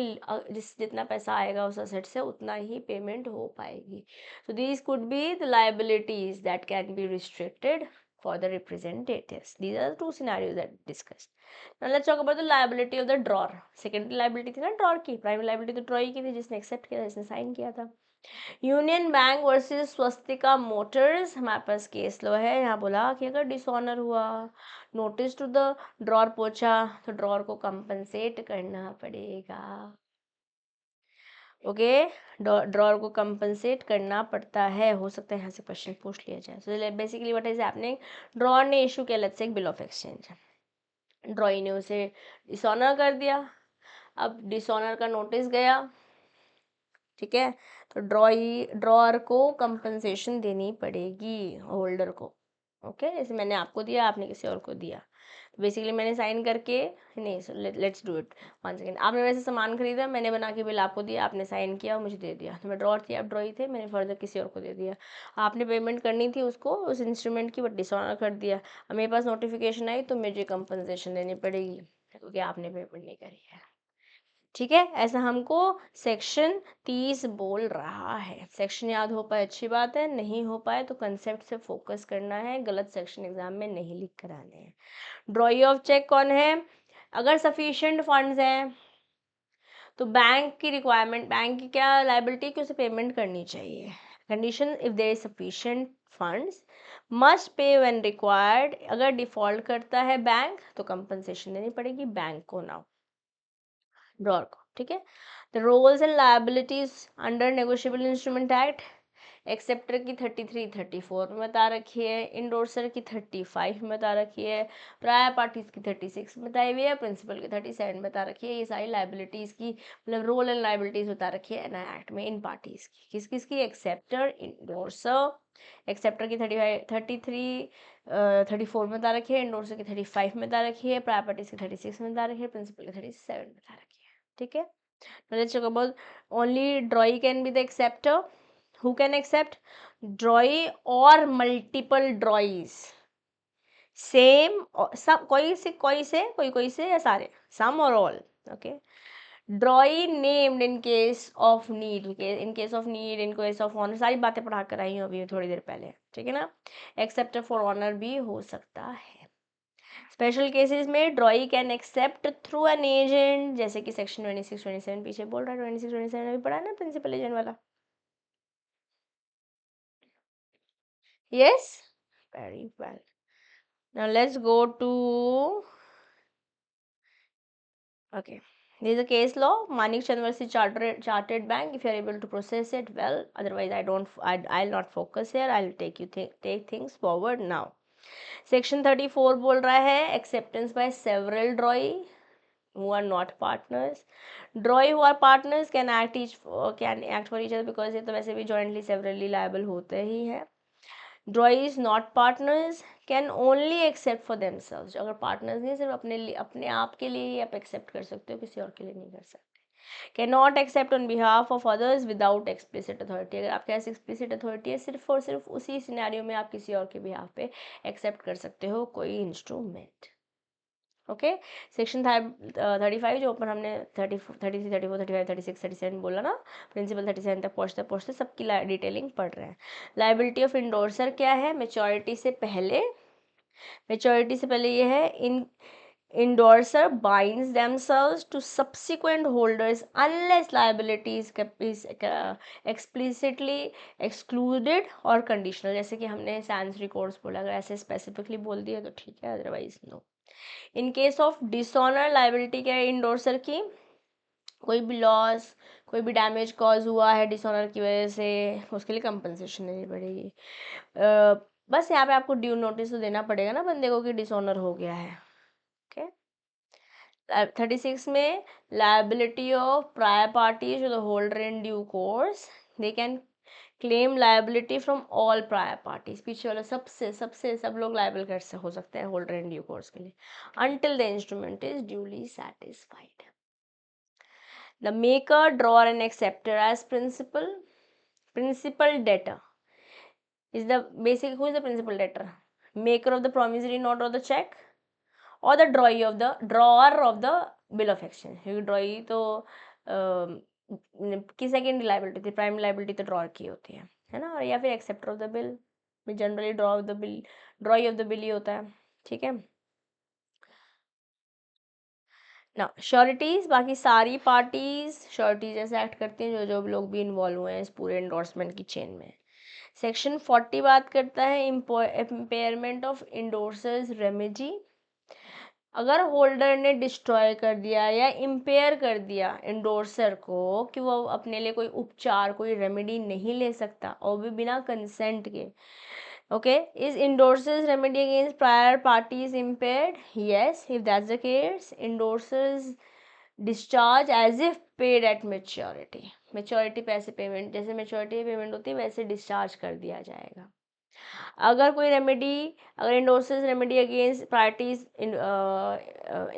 जितना पैसा आएगा उस असेट से उतना ही पेमेंट हो पाएगी। So these could be the liabilities that can be restricted for the representatives. These are the two scenarios that we discussed. Now let's talk about the liability of the drawer. Secondary liability थी ना drawer की, primary liability तो drawer की थी जिसने accept किया था, जिसने sign किया था। Union Bank versus Swastika Motors, हमारे पास केस लो है। यहाँ बोला कि अगर डिसऑनर हुआ, नोटिस टू द ड्रॉर पहुंचा, तो ड्रॉर को कंपनसेट करना पड़ेगा। ओके, ड्रॉर को कंपनसेट करना पड़ता है। हो सकता है यहाँ से क्वेश्चन पूछ लिया जाए। So basically what is happening, drawer ने इशू किया लेट्स से एक बिल ऑफ एक्सचेंज, ड्रॉई ने उसे डिसऑनर कर दिया। अब डिसऑनर का नोटिस गया, ठीक है, तो ड्रॉअर को कंपनसेशन देनी पड़ेगी होल्डर को। ओके, जैसे मैंने आपको दिया, आपने किसी और को दिया, तो बेसिकली मैंने साइन करके, नहीं let's do it one second. आपने वैसे सामान खरीदा, मैंने बना के बिल आपको दिया, आपने साइन किया और मुझे दे दिया, तो मैं ड्रॉअर थी, आप ड्रॉई थे, मैंने फर्दर किसी और को दे दिया। आपने पेमेंट करनी थी उसको उस इंस्ट्रूमेंट की, बट डिसऑनर कर दिया। अब मेरे पास नोटिफिकेशन आई तो मुझे कंपनसेशन देनी पड़ेगी क्योंकि आपने पेमेंट नहीं करी है। ठीक है, ऐसा हमको सेक्शन 30 बोल रहा है। सेक्शन याद हो पाए अच्छी बात है, नहीं हो पाए तो कंसेप्ट से फोकस करना है, गलत सेक्शन एग्जाम में नहीं लिख कर आने हैं। ड्रॉई ऑफ चेक कौन है, अगर सफिशिएंट फंड्स हैं तो बैंक की रिक्वायरमेंट, बैंक की क्या लाइबिलिटी कि उसे पेमेंट करनी चाहिए। Condition, if there is sufficient funds must pay when required, अगर डिफॉल्ट करता है बैंक तो कंपनसेशन देनी पड़ेगी बैंक को, नाउ ड्रॉर को। ठीक है, the roles and liabilities under negotiable instrument act, acceptor की 33 34 में बता रखी है, इंडोर्सर की 35 में बता रखी है, प्रायर पार्टीज की 36 में बताई हुई है, प्रिंसिपल की 37 में बता रखी है। ये सारी लाइबिलिटीज की मतलब रोल एंड लाइबिलिटीज बता रखी है एन एक्ट में इन पार्टीज की। किस किस की, एक्सेप्टर, इंडोर्सर, एक्सेप्टर की 33 34 में बता रखी है, इंडोर्सर की 35 में बता रखी है, प्रायर पार्टीज की 36 में बता रखी है, प्रिंसिपल की 37 में बता रखी है। ठीक है, now let's talk about only drawee can be the acceptor. Who can accept? Drawee or multiple drawees, same सब, कोई से या सारे, सम और all. Okay, drawee named in case of need, in case of need, in case of honour, सारी बातें पढ़ा कर आई हूँ अभी थोड़ी देर पहले। ठीक है ना, एक्सेप्टर फॉर ऑनर भी हो सकता है। स्पेशल केसेस में ड्रॉई can accept through an agent, जैसे कि सेक्शन 26 27 पीछे बोल रहा है, 26 27 अभी पढ़ा है ना प्रिंसिपल एजेंट वाला। Yes, very well. Now let's go to, okay, there is a case law, Manik Chand versus chartered bank. If you are able to process it well, otherwise I'll not focus here, I'll take things forward now. Section 34 बोल रहा है acceptance by several drawee who are not partners. Drawee who are partners can act for each other because ये तो वैसे भी jointly severally liable होते ही हैं। Drawees not partners can only accept for themselves. अगर partners नहीं, सिर्फ अपने आप के लिए ही आप accept कर सकते हो, किसी और के लिए नहीं कर सकते। Cannot accept on behalf of others without explicit authority. अगर आपके पास explicit authority है, सिर्फ और सिर्फ उसी सिनेरियो में आप किसी और के behalf पे accept कर सकते हो कोई इंस्ट्रूमेंट। ओके, सेक्शन 35 जो ऊपर हमने 33 34 35 36 37 बोला ना, प्रिंसिपल 37 तक पहुँचते पहुँचते सबकी डिटेलिंग पढ़ रहे हैं। लाइबिलिटी ऑफ इंडोर्सर क्या है, मेच्योरिटी से पहले, ये है, इन endorser binds themselves to subsequent holders unless liability is explicitly excluded or conditional, जैसे कि हमने sans recourse बोला, अगर ऐसे स्पेसिफिकली बोल दिया तो ठीक है, otherwise no. In case of dishonour liability क्या है इंडोर्सर की, कोई भी लॉस, कोई भी डैमेज कॉज हुआ है डिसऑनर की वजह से, उसके लिए कंपनसेशन देनी पड़ेगी। बस यहाँ पे आपको ड्यू नोटिस तो देना पड़ेगा ना बंदे को कि डिसऑनर हो गया है। ओके, 36 में liability of prior parties the holder in due course, they can claim liability from all prior parties, पीछे वाला सब लोग लाइबल कर से हो सकते हैं होल्डर इन ड्यू कोर्स के लिए, until the instrument is duly satisfied. The maker, drawer and acceptor as principal debtor is the basic, who is the principal debtor? Maker of the promissory note और the cheque, और the drawee of the drawer of the bill of exchange, क्योंकि drawee तो की second liability थी, prime liability तो drawer की होती है ना, और या फिर acceptor of the bill, generally draw of the bill, drawee of the bill ही होता है, ठीक है ना। श्योरिटीज, बाकी सारी पार्टीज श्योरिटी जैसे एक्ट करती हैं, जो जो लोग भी इन्वॉल्व हुए हैं इस पूरे एंडोर्समेंट की चेन में। सेक्शन 40 बात करता है इम्पेयरमेंट ऑफ इंडोर्सर्स रेमेडी। अगर होल्डर ने डिस्ट्रॉय कर दिया या इम्पेयर कर दिया इंडोर्सर को कि वो अपने लिए कोई उपचार, कोई रेमेडी नहीं ले सकता, और भी बिना कंसेंट के, okay, is endorser's remedy against prior party is impaired? Yes, if that's the case, endorser's discharge as if paid at maturity, maturity पैसे पेमेंट, जैसे मेच्योरिटी पेमेंट होती है वैसे डिस्चार्ज कर दिया जाएगा। अगर कोई रेमेडी, अगर इंडोर्सर्स रेमेडी अगेंस्ट पार्टीज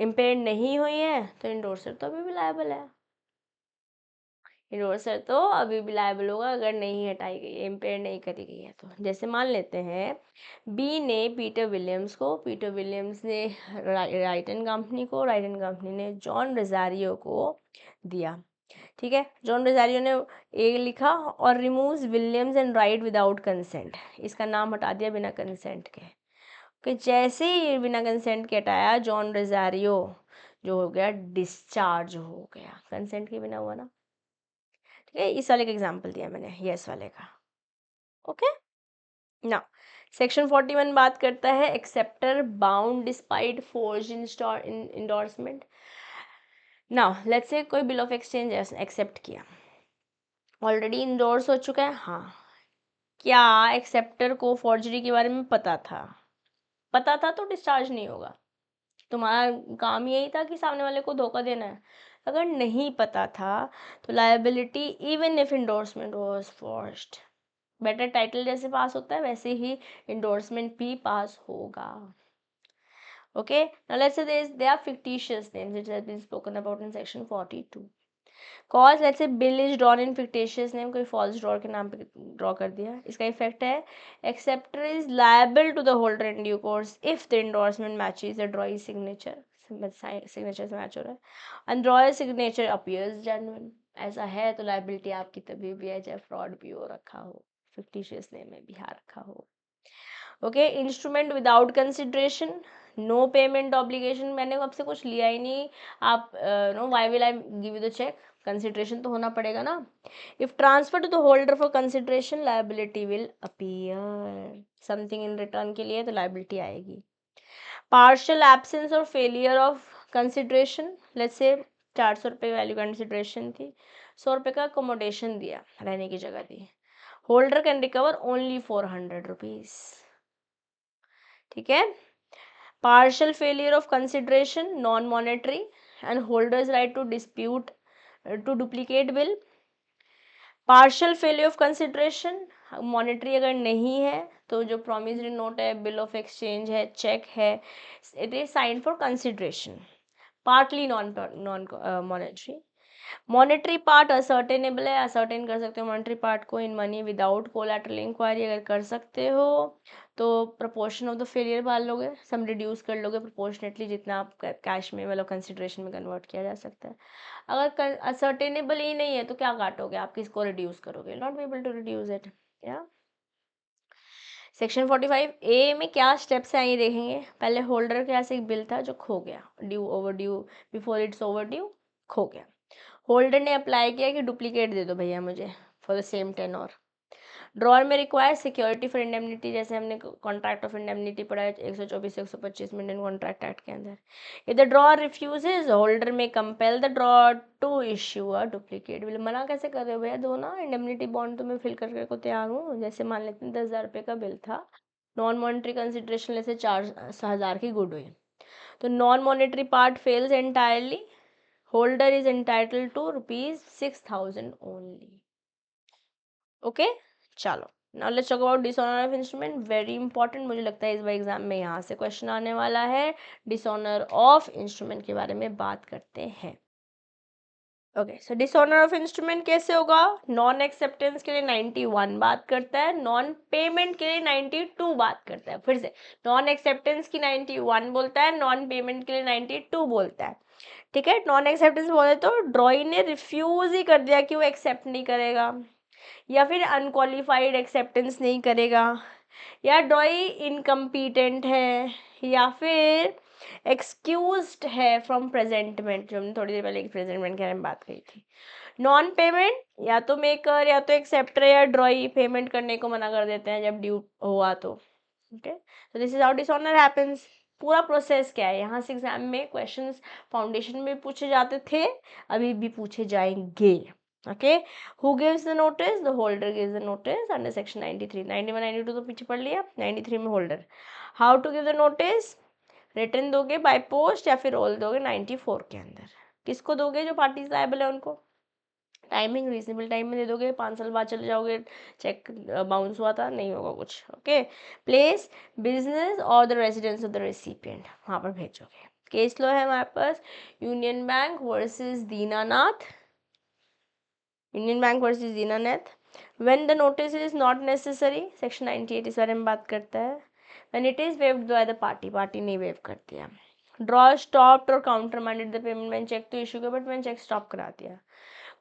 इम्पेयर्ड नहीं हुई है तो इंडोर्सर तो अभी भी लायबल है, इन्वर्सर तो अभी भी लायबल होगा अगर नहीं हटाई गई है, इम्पेयर नहीं करी गई है तो। जैसे मान लेते हैं बी ने पीटर विलियम्स को, पीटर विलियम्स ने राइटन कंपनी को, राइटन कंपनी ने जॉन रोजारियो को दिया, ठीक है। जॉन रोजारियो ने ए लिखा और removes Williams and right without consent, इसका नाम हटा दिया बिना कंसेंट के, कि जैसे ही बिना कंसेंट के हटाया जॉन रोजारियो जो हो गया डिस्चार्ज हो गया, कंसेंट के बिना हुआ ना, ठीक है। इस वाले का एग्जाम्पल दिया मैंने, यस वाले का, ओके ना। सेक्शन 41 बात करता है acceptor bound despite forge endorsement. Now let's say कोई बिल ऑफ एक्सचेंज एक्सेप्ट किया, ऑलरेडी इंडोर्स हो चुका है, हाँ, क्या एक्सेप्टर को फॉर्जरी के बारे में पता था? पता था तो डिस्चार्ज नहीं होगा, तुम्हारा काम यही था कि सामने वाले को धोखा देना है। अगर नहीं पता था तो liability even if endorsement was forged, better title जैसे पास होता है वैसे ही इंडोर्समेंट भी पास होगा, okay. Now let's say there are fictitious names which has been spoken about in section 42, cause let's say bill is drawn in fictitious name, कोई false drawer के नाम पे ड्रॉ कर दिया, इसका इफेक्ट है acceptor is liable to the holder in due course if the endorsement matches the drawee signature, signature से match हो रहा है, and drawee signature appears genuine, ऐसा है तो लाइबिलिटी आपकी तभी भी है जब फ्रॉड भी हो रखा हो, फिक्टिशियस नेम में भी आ रखा हो, ओके। Instrument without consideration, no payment obligation, मैंने आपसे कुछ लिया ही नहीं, आप know why will I give you the cheque, consideration तो होना पड़ेगा ना। If transfer to the holder for consideration liability will appear, something in return के लिए तो लायबिलिटी आएगी। पार्शियल एब्सेंस और failure of consideration, let's say 400 रुपये वैल्यू कंसिडरेशन थी, 100 रुपये का अकोमोडेशन दिया, रहने की जगह दी, holder can recover only 400 rupees, ठीक है। Partial failure of consideration non monetary and holder's right to dispute to duplicate bill. Partial failure of consideration monetary अगर नहीं है तो जो प्रोमिसरी नोट है, बिल ऑफ एक्सचेंज है, चेक है, it is sign for consideration, partly non monetary. Monetary part ascertainable है, ascertain कर सकते हो मॉनेटरी पार्ट को in money without collateral inquiry, अगर कर सकते हो तो प्रपोर्शन ऑफ द फेलियर मान लोगे, सम रिड्यूस कर लोगे प्रोपोर्शनेटली, जितना आप कैश में मतलब कंसिडरेशन में कन्वर्ट किया जा सकता है। अगर असर्टेनेबल ही नहीं है तो क्या काटोगे आप, किसको रिड्यूस करोगे, not be able to reduce it, या। सेक्शन 45 ए में क्या स्टेप्स हैं ये देखेंगे। पहले होल्डर के पास एक बिल था जो खो गया, due over due, before it's over due खो गया, होल्डर ने अप्लाई किया कि डुप्लीकेट दे दो भैया मुझे for the same tenure. Drawer में रिक्वायर सिक्योरिटी फॉर इंडेमनिटी, जैसे हमने कॉन्ट्रैक्ट ऑफ इंडेमनिटी पढ़ा है 124 से 125 में इंडियन कॉन्ट्रैक्ट एक्ट के अंदर। If the drawer refuses holder में compel the drawer to issue a duplicate bill. मना कैसे कर रहे हो भैया, दो ना इंडेमनिटी बॉन्ड तो मैं फिल करके को तैयार हूँ। जैसे मान लेते हैं 10,000 रुपये का बिल था, नॉन मॉनिटरी कंसिडरेशन जैसे 4,000 की गुड हुई, तो non monetary part fails entirely, holder is entitled to ₹6,000 only, okay। चलो now let's talk about dishonor of instrument, very important, मुझे लगता है इस बार एग्जाम में यहाँ से क्वेश्चन आने वाला है, डिसऑनर ऑफ इंस्ट्रूमेंट के बारे में बात करते हैं, okay, so dishonour of instrument कैसे होगा? नॉन एक्सेप्टेंस के लिए 91 बात करता है, नॉन पेमेंट के लिए 92 बात करता है। फिर से, नॉन एक्सेप्टेंस की 91 बोलता है, नॉन पेमेंट के लिए 92 बोलता है। ठीक है, नॉन एक्सेप्टेंस बोले तो ड्रॉई ने रिफ्यूज ही कर दिया कि वो एक्सेप्ट नहीं करेगा, या फिर अनक्वालिफाइड एक्सेप्टेंस नहीं करेगा, या ड्रॉई इनकम्पिटेंट है, या फिर एक्सक्यूज्ड है फ्रॉम प्रेजेंटमेंट, जो हमने थोड़ी देर पहले प्रेजेंटमेंट के बारे में बात करी थी। नॉन पेमेंट या तो मेकर या तो एक्सेप्टर या ड्रॉई पेमेंट करने को मना कर देते हैं जब ड्यू हुआ तो। ओके, तो this is how dishonour happens. पूरा प्रोसेस क्या है, यहाँ से एग्जाम में क्वेश्चंस फाउंडेशन में पूछे जाते थे, अभी भी पूछे जाएंगे। Okay, who gives the notice? The holder gives the notice under section 93। 91 92 तो पीछे पढ़ लिया, 93 में holder. How to give the notice? Return दोगे बाय पोस्ट या फिर रोल दोगे 94 के अंदर। किसको दोगे? जो पार्टीज लायबल है उनको। टाइमिंग रीजनेबल टाइम में दे दोगे, 5 साल बाद चले जाओगे, चेक बाउंस हुआ था, नहीं होगा कुछ। ओके, प्लेस, बिजनेस और the residence of the recipient, वहाँ पर भेजोगे। केस लॉ है हमारे पास, Union Bank versus Dinanath. Union Bank versus Dinanath. When the notice is not necessary, section 98 इस बारे में बात करता है। When it is waived by the party, party ने वेव कर दिया। ड्रॉ स्टॉप्ड और काउंटर माइंडेड द पेमेंट, मैंने चेक तो इशू किया बट मैंने चेक स्टॉप करा दिया।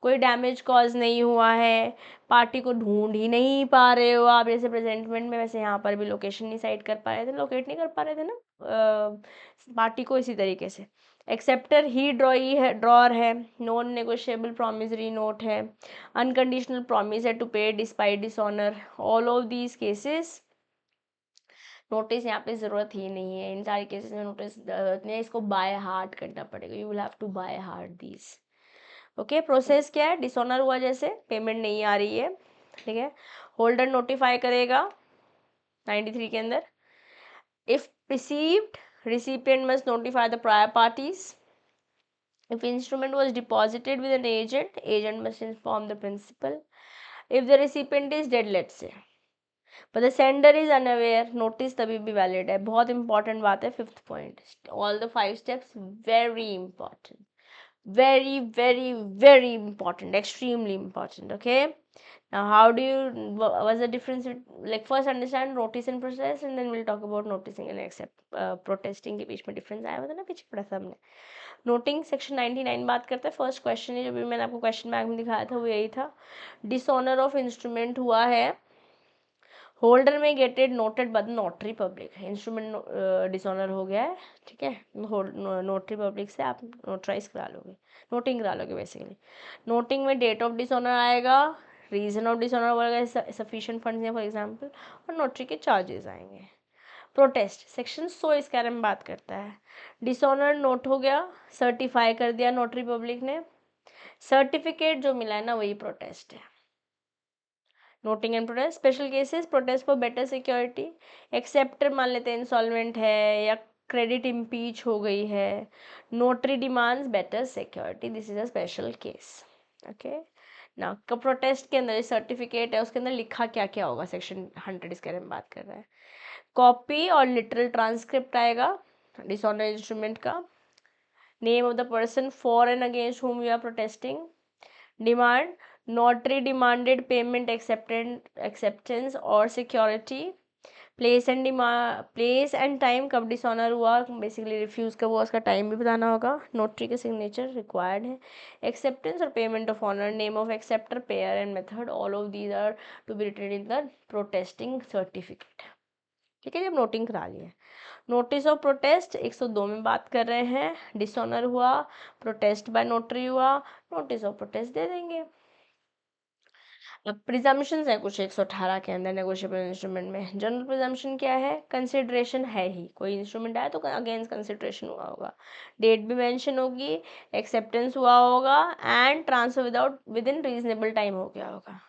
कोई डैमेज कॉज नहीं हुआ है, पार्टी को ढूंढ ही नहीं पा रहे हो आप, जैसे प्रेजेंटमेंट में, वैसे यहाँ पर भी लोकेशन नहीं साइड कर पा रहे थे, लोकेट नहीं कर पा रहे थे ना पार्टी को। इसी तरीके से एक्सेप्टर ही ड्रॉई है, ड्रॉर है, नॉन नेगोशिएबल प्रॉमिसरी नोट है, अनकंडीशनल प्रॉमिस है टू पे despite dishonour. All of these cases notice यहाँ पे ज़रूरत ही नहीं है, इन सारे केसेस में नोटिस नहीं, इसको बाय हार्ट करना पड़ेगा, you will have to by heart these. Okay, process क्या है? डिसऑनर हुआ जैसे, पेमेंट नहीं आ रही है, ठीक है, होल्डर नोटिफाई करेगा 93 के अंदर। If received, recipient must notify the prior parties. If instrument was deposited with an agent, agent must inform the principal. If the recipient is dead, let's say, but the sender is unaware, notice तभी भी valid है। बहुत important बात है, 5th point, all the 5 steps very important, very very very important, extremely important। Okay, now how do you, what's the difference like, first understand notice and process and then we'll talk about noticing and accept protesting के बीच में difference आया हुआ था ना पीछे पढ़ा था हमने। नोटिंग सेक्शन 99 बात करते हैं। फर्स्ट क्वेश्चन है जो भी मैंने आपको क्वेश्चन बैंक में दिखाया था वो यही था, डिसऑनर ऑफ इंस्ट्रूमेंट हुआ है, होल्डर में gated noted by the notary public, instrument dishonour हो गया है, ठीक है, नोटरी पब्लिक से आप नोटराइज करा लोगे, नोटिंग करा लोगे बेसिकली। नोटिंग में डेट ऑफ डिसऑनर आएगा, रीजन ऑफ डिसऑनर वगैरह, सफिशिएंट फंड्स हैं फॉर एग्जांपल, और नोटरी के चार्जेस आएंगे। प्रोटेस्ट सेक्शन 100 इस बारे में बात करता है। डिसऑनर नोट हो गया, सर्टिफाई कर दिया नोटरी पब्लिक ने, सर्टिफिकेट जो मिला है ना वही प्रोटेस्ट है। Noting and protest, special cases, protest for better security, acceptor मान लेते हैं इंसॉल्वेंट है या क्रेडिट इम्पीच हो गई है, notary demands better security, this is a special case. Okay, ना प्रोटेस्ट के अंदर सर्टिफिकेट है उसके अंदर लिखा क्या क्या होगा, सेक्शन 100 इसके बारे में बात कर रहा है। कॉपी और लिटरल ट्रांसक्रिप्ट आएगा डिसऑनर इंस्ट्रूमेंट का, name of the person for and against whom you are protesting, demand, notary demanded payment acceptance और security, place and place and time, कब डिसऑनर हुआ, बेसिकली रिफ्यूज कब हुआ उसका टाइम भी बताना होगा, नोटरी के सिग्नेचर रिक्वायर्ड है, एक्सेप्टेंस और payment of honour, name of acceptor, payer and method, all of these are to be written in the protesting certificate. ठीक है, जब नोटिंग करा लिया। नोटिस ऑफ प्रोटेस्ट 102 में बात कर रहे हैं, डिसऑनर हुआ, प्रोटेस्ट बाय नोटरी हुआ, नोटिस ऑफ प्रोटेस्ट दे देंगे। अब प्रिजम्पशंस है कुछ 118 के अंदर नेगोशिएबल इंस्ट्रूमेंट में। जनरल प्रिजम्पशन क्या है? कंसिडरेशन है ही, कोई इंस्ट्रूमेंट आया तो अगेंस्ट कंसिडरेशन हुआ होगा, डेट भी मेंशन होगी, एक्सेप्टेंस हुआ होगा and transfer with in reasonable time हो गया होगा।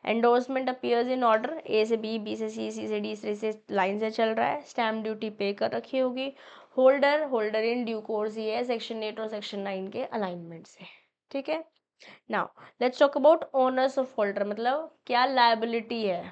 एंडोर्समेंट अपीयर्स इन ऑर्डर, ए से बी, बी से सी, सी से डी, से लाइन से चल रहा है, स्टैम्प ड्यूटी पे कर रखी होगी, होल्डर इन ड्यू कोर्स ही है सेक्शन 8 और सेक्शन 9 के अलाइनमेंट से। ठीक है, now let's talk about owners of holder, मतलब क्या लायबिलिटी है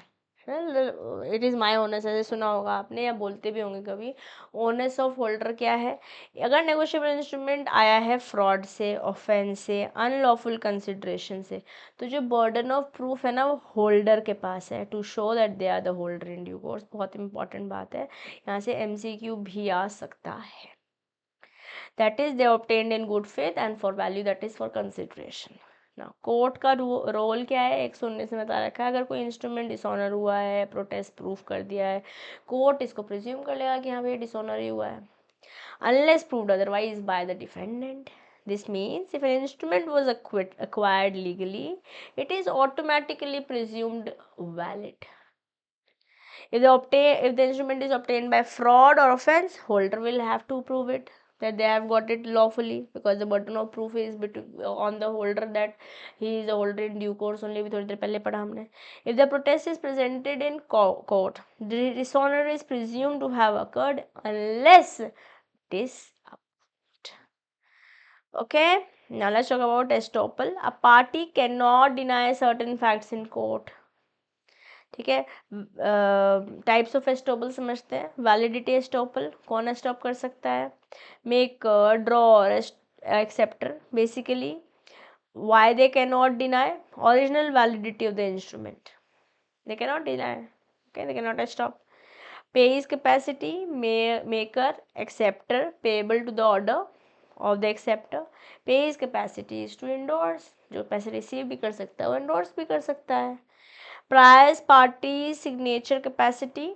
इट इज़ माई ओनर्स, ऐसे सुना होगा आपने या बोलते भी होंगे कभी। ओनर्स ऑफ होल्डर क्या है? अगर नेगोशिएबल इंस्ट्रूमेंट आया है फ्रॉड से, ऑफेंस से, अनलॉफुल कंसिडरेशन से, तो जो बर्डन ऑफ प्रूफ है ना वो होल्डर के पास है, to show that they are the holder in due course. बहुत इंपॉर्टेंट बात है, यहाँ से MCQ भी आ सकता है। That is they obtained in good faith and for value, that is for consideration ना। कोर्ट का रोल क्या है? 119 में बता रखा है, अगर कोई इंस्ट्रूमेंट डिसऑनर हुआ है, प्रोटेस्ट प्रूफ कर दिया है, कोर्ट इसको प्रिज्यूम कर लेगा कि हाँ भाई डिसऑनर ही हुआ है, unless proved otherwise by the defendant. This means if an instrument was acquired legally, it is automatically presumed valid. If the instrument is obtained by fraud or offense, holder will have to prove it that they have got it lawfully, because the burden of proof is on the holder that he is a holder in due course only. भी थोड़ी देर पहले पढ़ा हमने. If the protest is presented in court, the dishonor is presumed to have occurred unless disapproved. Okay, now let's talk about estoppel. A party cannot deny certain facts in court. ठीक है, types of estoppel समझते हैं. Validity estoppel, कौन एस्टॉप कर सकता है? Maker, drawer, acceptor. Basically why they cannot deny? Original validity of the instrument, they cannot deny. Okay, they cannot stop. Pays capacity, maker, acceptor payable to the order of the acceptor. Pays capacity is to endorse, जो पैसे receive भी कर सकता है वो endorse भी कर सकता है. Priors party signature capacity,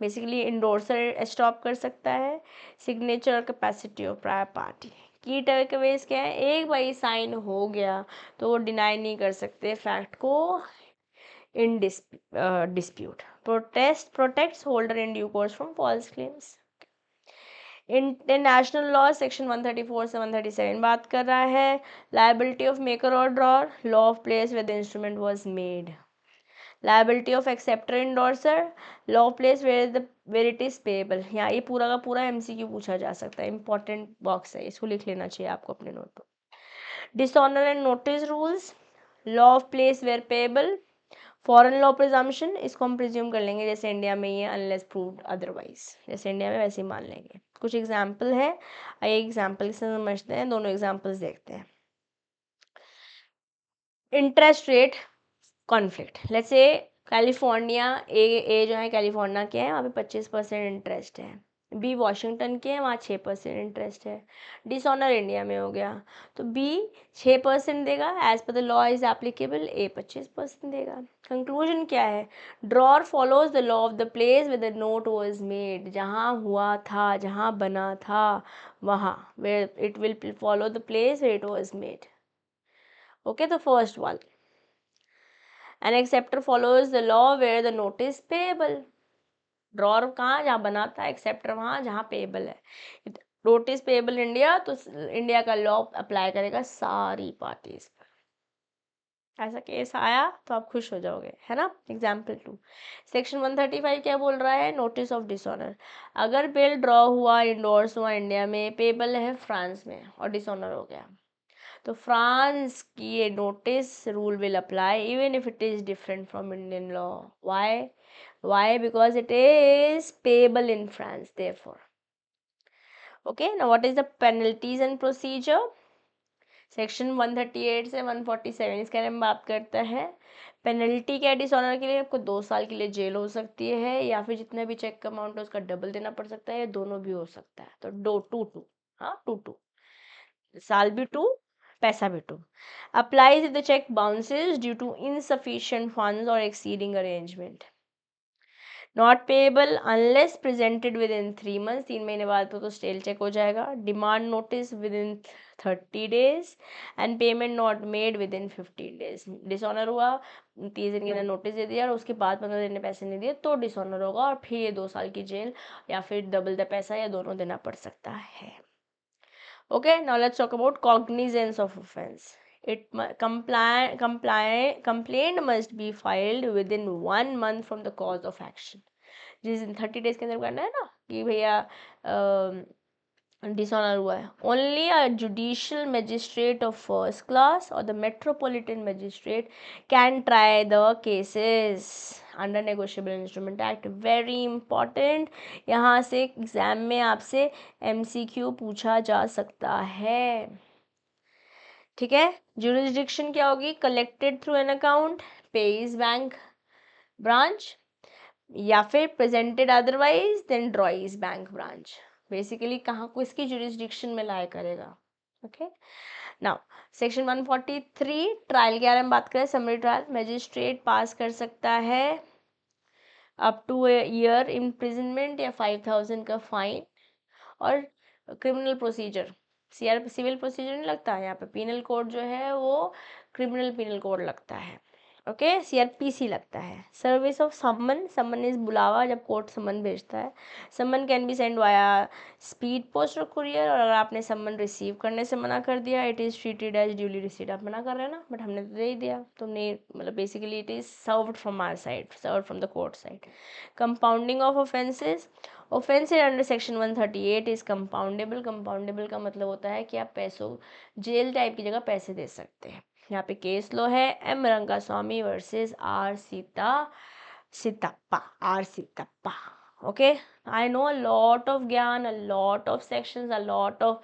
basically endorser stop कर सकता है सिग्नेचर और capacity of prior party. Key takeaways क्या है? एक बार साइन हो गया तो वो डिनाई नहीं कर सकते फैक्ट को in dispute. Protects holder in due course from false claims. International law section 134 से 137 बात कर रहा है लायबिलिटी ऑफ मेकर और drawer, law of place with instrument was made. Liability of acceptor endorser, law place where it is payable. यहाँ ये पूरा का पूरा MCQ पूछा जा सकता है, इंपॉर्टेंट बॉक्स है, इसको लिख लेना चाहिए आपको अपने नोट पर. Dishonour and notice rules, law of place where payable, foreign law presumption, इसको हम प्रिज्यूम कर लेंगे जैसे इंडिया में ही है, अनलेस प्रूव्ड अदरवाइज, जैसे इंडिया में वैसे ही मान लेंगे. कुछ एग्जाम्पल है, आइए एग्जाम्पल से समझते हैं, दोनों एग्जाम्पल्स देखते हैं. Interest rate conflict. Let's say California, ए जो है कैलिफोर्निया के हैं, वहाँ पे 25% इंटरेस्ट है. बी वॉशिंगटन के हैं, वहाँ 6% इंटरेस्ट है. डिसऑनर इंडिया में हो गया तो बी 6% देगा as per the law is applicable, ए 25% देगा. कंक्लूजन क्या है? Drawer follows the law of the place with the note was made. जहाँ हुआ था, जहाँ बना था वहाँ, where it will follow the place where it was made. Okay, the first one. An acceptor follows the law where the note is payable. Drawer कहाँ? जहाँ बना था. एक्सेप्टर वहाँ जहाँ पेबल है. नोटिस पेबल इंडिया, तो इंडिया का law apply करेगा सारी पार्टीज पर. ऐसा केस आया तो आप खुश हो जाओगे, है ना. एग्जाम्पल 2, सेक्शन 135 क्या बोल रहा है? Notice of dishonour. अगर बिल ड्रॉ हुआ, इंडोर्स हुआ इंडिया में, पेबल है फ्रांस में और डिसऑनर हो गया, तो फ्रांस की ये notice rule will apply even if it is different from Indian law. Why? Because it is payable in France, therefore. Okay, now what is the penalties and procedure? Section 138 से 147 इसके बारे में बात करता है. पेनल्टी क्या है डिसऑनर के लिए? आपको 2 साल के लिए जेल हो सकती है, या फिर जितना भी चेक का अमाउंट है उसका डबल देना पड़ सकता है, या दोनों भी हो सकता है. तो 2 हाँ 2 साल भी 2, पैसा भी 2. Applies if the check bounces due to insufficient funds or exceeding arrangement. Not payable unless presented within 3 months. 3 महीने बाद तो स्टेल चेक हो जाएगा. Demand notice within 30 days and payment not made within 15 days. Dishonour हुआ, 30 दिन के अंदर notice दे दिया और उसके बाद 15 दिन में पैसे नहीं दिए तो डिसऑनर होगा, और फिर ये 2 साल की जेल या फिर डबल द पैसा या दोनों देना पड़ सकता है. Okay, now let's talk about cognizance of offense. Complaint must be filed within 1 month from the cause of action. जिस दिन 30 days के अंदर करना है ना कि भैया डिसऑनर हुआ है। Only a judicial magistrate of first class और the metropolitan magistrate can try the cases under negotiable instrument act. Very important, यहाँ से एग्जाम में आपसे MCQ पूछा जा सकता है। ठीक है, जुरिस्डिक्शन क्या होगी? Collected through an account, payee's bank branch, या फिर presented otherwise than drawee's bank branch. Basically कहाँ को इसकी जुरिस्डिक्शन में लाया करेगा। ओके, नाउ सेक्शन 143 ट्रायल के बारे में बात करें। समरी ट्रायल, मजिस्ट्रेट पास कर सकता है अप टू ईयर इम्प्रिजनमेंट या 5000 का फाइन। और criminal procedure, CR civil procedure नहीं लगता है यहाँ पे, पिनल कोड जो है वो क्रिमिनल पिनल कोड लगता है। ओके, CRPC लगता है। Service of summon, summon is बुलावा, जब कोर्ट समन भेजता है। Summon can be send via speed post और कुरियर, और अगर आपने समन रिसीव करने से मना कर दिया, it is treated as duly received. आप मना कर रहे हैं ना, बट हमने तो दे ही दिया, तुमने मतलब basically it is served from our side, served from the court side. Compounding of offences, offence under section 138 is compoundable. Compoundable का मतलब होता है कि आप पैसों, जेल टाइप की जगह पैसे दे सकते हैं। यहाँ पे केस लो है M Rangaswamy versus R Sitappa. Okay, I know a lot of ज्ञान, a lot of sections, a lot of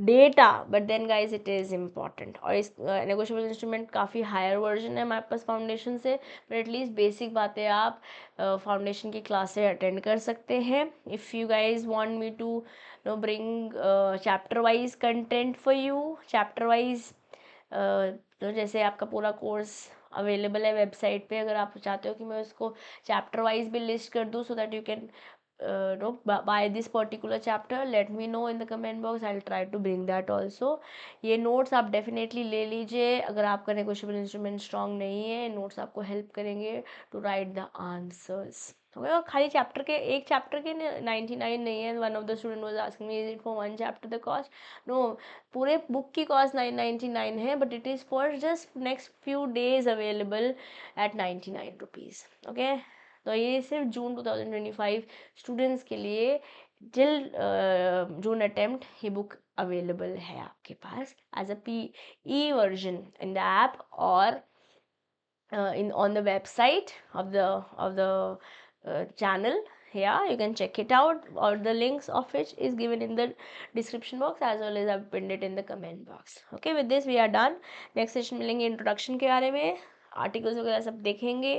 data, but then guys it is important। और इस नेगोशिएबल इंस्ट्रूमेंट काफ़ी हायर वर्जन है हमारे पास फाउंडेशन से, बट एटलीस्ट बेसिक बातें आप फाउंडेशन की क्लासेस अटेंड कर सकते हैं। If you guys want me to bring chapter wise content for you, chapter wise तो जैसे आपका पूरा कोर्स अवेलेबल है वेबसाइट पे, अगर आप चाहते हो कि मैं उसको चैप्टर वाइज भी लिस्ट कर दूँ, so that you can know by this particular chapter, let me know in the comment box, I will try to bring that also. ये नोट्स आप डेफिनेटली ले लीजिए, अगर आपका नेगोशिएबल इंस्ट्रूमेंट स्ट्रॉन्ग नहीं है, नोट्स आपको हेल्प करेंगे टू राइट द आंसर्स। और खाली चैप्टर के, एक चैप्टर के 99 नहीं है। One of the student was asking me, is it for one chapter the cost? No, पूरे बुक की कॉस्ट 999 है, but it is for just next few days available at 99 rupees. Okay, तो ये सिर्फ जून 2025 स्टूडेंट्स के लिए till June attempt ये book available है आपके पास as a PE version in the app और in on the website of the channel. Yeah, you can check it out, or the links of which is given in the description box as well as I've pinned it in the comment box. Okay, with this we are done. next session मिलेंगे introduction के बारे में, articles वगैरह सब देखेंगे,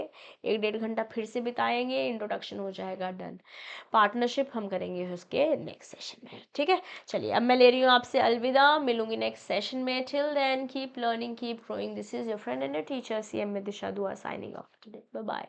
1-1.5 घंटा फिर से बिताएंगे, इंट्रोडक्शन हो जाएगा डन। पार्टनरशिप हम करेंगे उसके नेक्स्ट सेशन में। ठीक है, चलिए अब मैं ले रही हूँ आपसे अलविदा, मिलूंगी नेक्स्ट सेशन में। Till then keep learning, keep growing. This is your friend and your teacher CM Disha Dua signing off today. Bye bye.